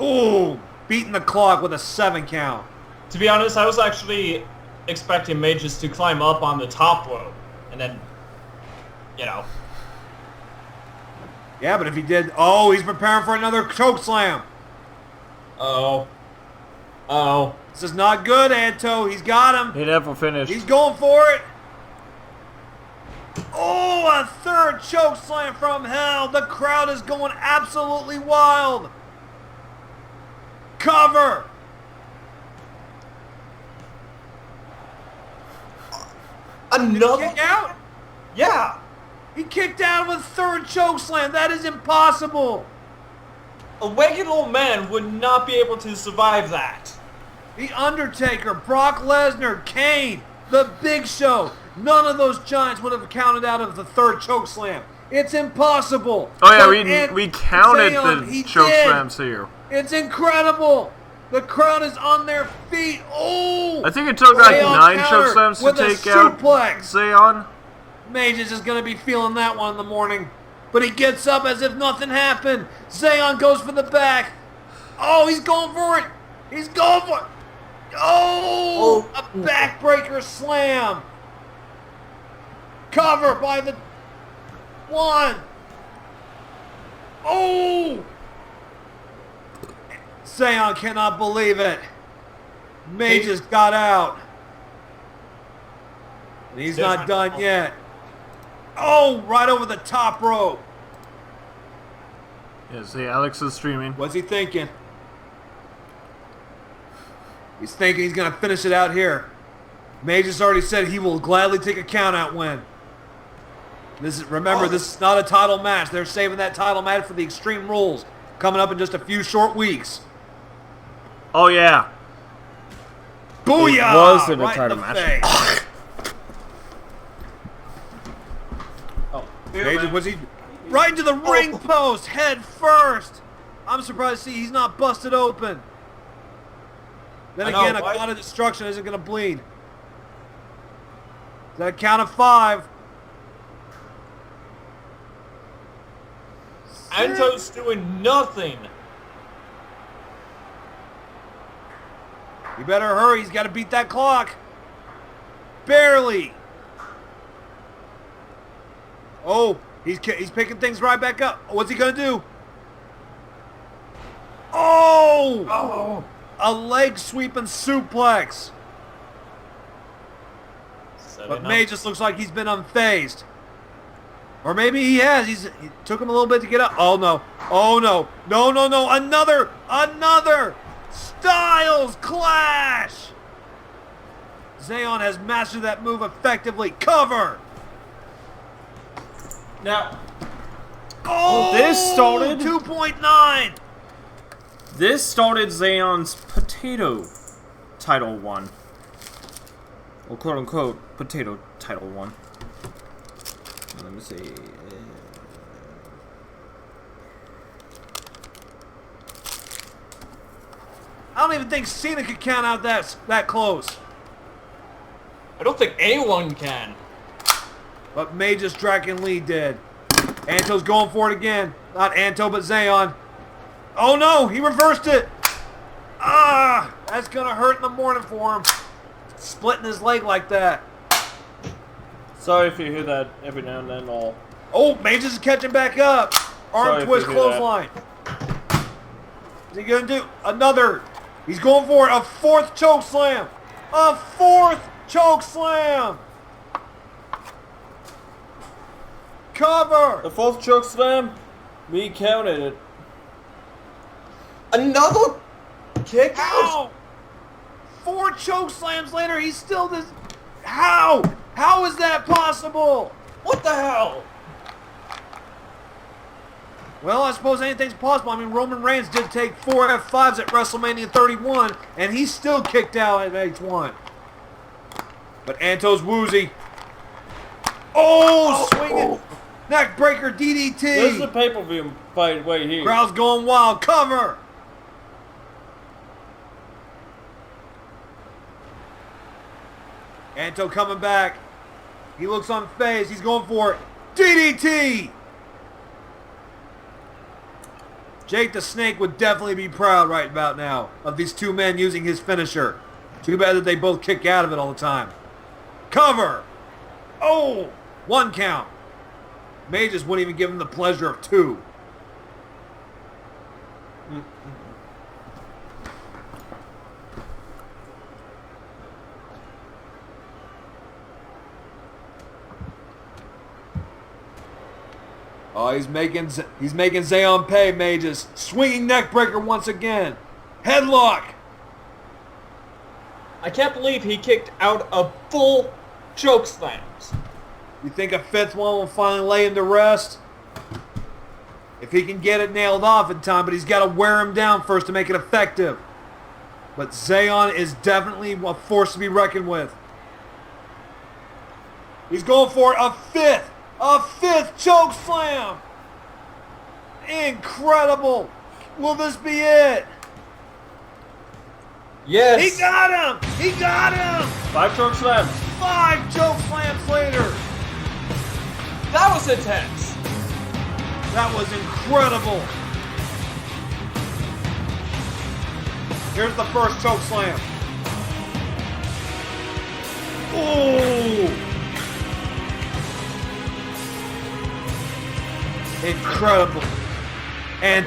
Ooh, beating the clock with a 7 count. To be honest, I was actually expecting Mages to climb up on the top rope and then, you know. Yeah, but if he did... Oh, he's preparing for another choke slam. Oh. This is not good, Anto. He's got him. He never finished. He's going for it. Oh, a third choke slam from hell. The crowd is going absolutely wild. Cover. Another? Kick out? Yeah. He kicked out of a third choke slam. That is impossible. A regular man would not be able to survive that. The Undertaker, Brock Lesnar, Kane, The Big Show. None of those giants would have counted out of the third choke slam. It's impossible. Oh yeah, But we counted Zayon, he the choke did. slams here. It's incredible. The crowd is on their feet. Oh! I think it took like Zayon 9 choke countered slams to with a take out suplex. Zayon. Mages is going to be feeling that one in the morning. But he gets up as if nothing happened. Zayon goes for the back. Oh, he's going for it. He's going for it. Oh! A backbreaker slam. Cover by the 1. Oh! Zayon cannot believe it. Mages got out. And he's not done yet. Oh, right over the top rope. Yeah, see, Alex is streaming. What's he thinking? He's thinking he's going to finish it out here. Mages already said he will gladly take a count-out win. Remember, this is not a title match. They're saving that title match for the Extreme Rules coming up in just a few short weeks. Oh yeah. Booyah! It wasn't a right title in the match. face. Mages, was he right into the ring post, head first? I'm surprised to see he's not busted open. Then I know, again, a why- God of Destruction isn't going to bleed. Is that a count of 5? Anto's doing nothing. You better hurry. He's got to beat that clock. Barely. Oh, he's picking things right back up. What's he going to do? Oh! Oh. A leg sweep and suplex. But May just looks like he's been unfazed. Or maybe he has. It took him a little bit to get up. Oh, no. Oh, no. No, no, no. Another Styles Clash. Zayon has mastered that move effectively. Cover. Now, Oh, this started- 2.9. this started Zayon's potato title 1. Or quote unquote potato title 1. Let me see. I don't even think Cena could count out that close. I don't think anyone can. But Mage's Dragon Lee did. Anto's going for it again. Not Anto, but Zayon. Oh no, he reversed it. Ah, that's gonna hurt in the morning for him. Splitting his leg like that. Sorry if you hear that every now and then. All Oh, Mage is catching back up. Sorry Arm if twist you hear that. clothesline. Is he gonna do another? He's going for it. A 4th choke slam. A 4th choke slam. Cover. the 4th choke slam, we counted it. Another kick out. Ow! 4 choke slams later, he's still this. How? How is that possible? What the hell? Well, I suppose anything's possible. I mean, Roman Reigns did take 4 F5s at WrestleMania 31, and he still kicked out at H1. But Anto's woozy. Oh, swinging. Neckbreaker DDT. This is a pay-per-view fight right here. Crowd's going wild. Cover. Anto coming back. He looks unfazed. He's going for it. DDT. Jake the Snake would definitely be proud right about now of these two men using his finisher. Too bad that they both kick out of it all the time. Cover. Oh, 1 count. May just wouldn't even give him the pleasure of 2. Oh, he's making Zayon pay. Mages swinging neck breaker once again. Headlock. I can't believe he kicked out of full choke slams. You think a 5th one will finally lay him to rest? If he can get it nailed off in time, but he's got to wear him down first to make it effective. But Zayon is definitely a force to be reckoned with. He's going for it. A 5th choke slam. Incredible. Will this be it? Yes. He got him. He got him. 5 choke slams. 5 choke slams later. That was intense. That was incredible. Here's the first choke slam. Ooh. Incredible. And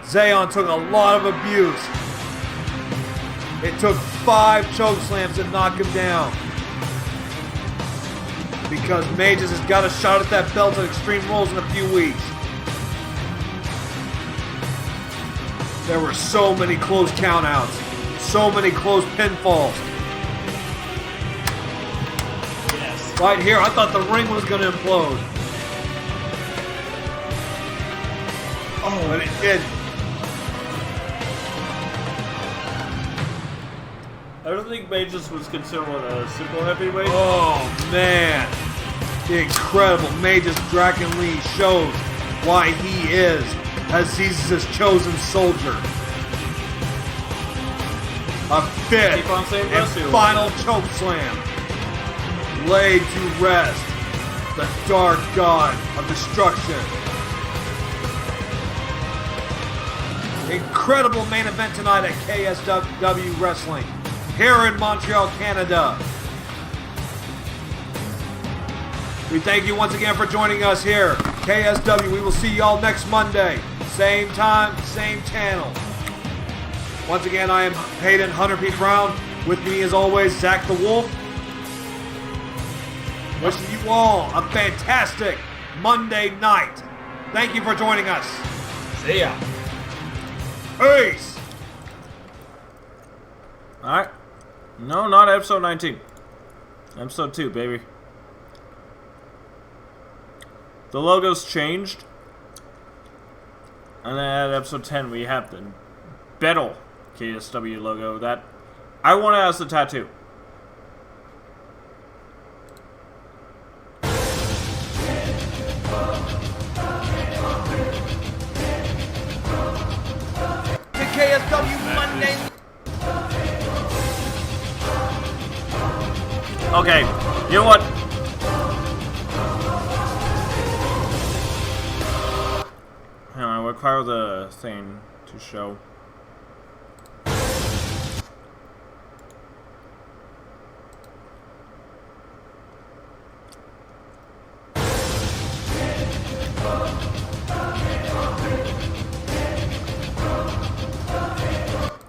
Zayon took a lot of abuse. It took 5 choke slams to knock him down. Because Mages has got a shot at that belt at Extreme Rules in a few weeks. There were so many close countouts. So many close pinfalls. Yes. Right here, I thought the ring was going to implode. Oh, and it did. I don't think Mages was considered a super heavyweight. Oh, man. The incredible Mages Dragon Lee shows why he is as seizes his chosen soldier. A fifth Keep on saying and bless you. final choke slam. Laid to rest the dark god of destruction. Incredible main event tonight at KSW Wrestling here in Montreal, Canada. We thank you once again for joining us here. KSW, we will see y'all next Monday. Same time, same channel. Once again, I am Paden Hunter P. Brown. With me as always, Zach the Wolf. Wishing you all a fantastic Monday night. Thank you for joining us. See ya. Peace. Alright. No, not episode 19. Episode 2, baby. The logo's changed. And then at episode 10, we have the Battle KSW logo that I want as the tattoo. To KSW Monday. Okay, you know what? Hang on, I require the thing to show.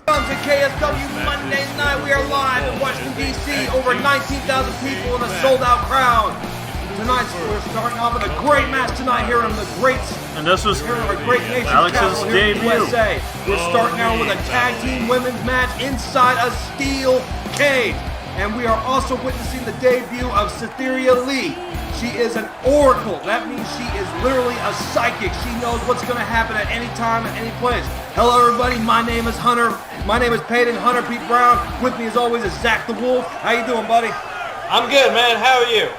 Welcome to KSW Monday night. We are live in Washington, D.C. Over 19,000 people in a sold-out crowd. Tonight, we're starting off with a great match tonight here in the great, And this was here in our great nation's Alex's capital here in the debut. USA. We're starting out with a tag team women's match inside a steel cage. And we are also witnessing the debut of Cytherea Lee. She is an oracle. That means she is literally a psychic. She knows what's going to happen at any time, at any place. Hello, everybody. My name is Hunter. My name is Paden Hunter Pete Brown. With me, as always, is Zach the Wolf. How you doing, buddy? I'm good, man. How are you?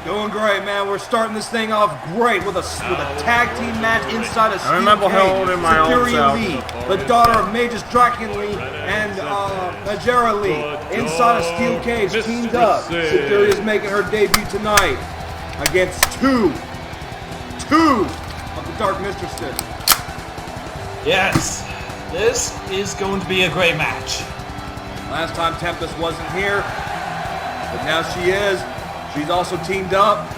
Doing great, man. We're starting this thing off great with a tag team match inside a steel remember cage. holding my own Cytherea self. Lee, the daughter of Magus Draken Lee and Najera Lee, inside a steel cage, teamed up. Cytherea is making her debut tonight against two of the Dark Mistresses. Yes. This is going to be a great match. Last time Tempest wasn't here, but now she is. She's also teamed up.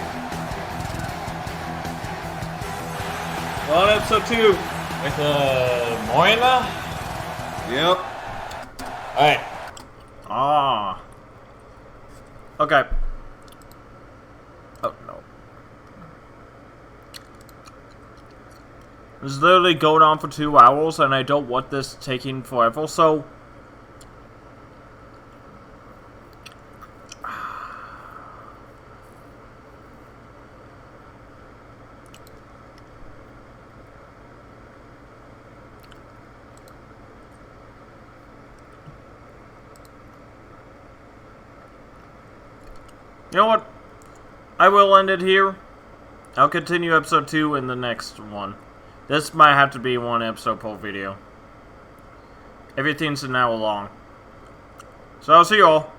Well, episode 2. With Moira? Yep. Alright. Ah. Okay. Oh, no. This is literally going on for 2 hours, and I don't want this taking forever, so... You know what? I will end it here. I'll continue episode 2 in the next one. This might have to be 1 episode per video. Everything's an hour long. So I'll see you all.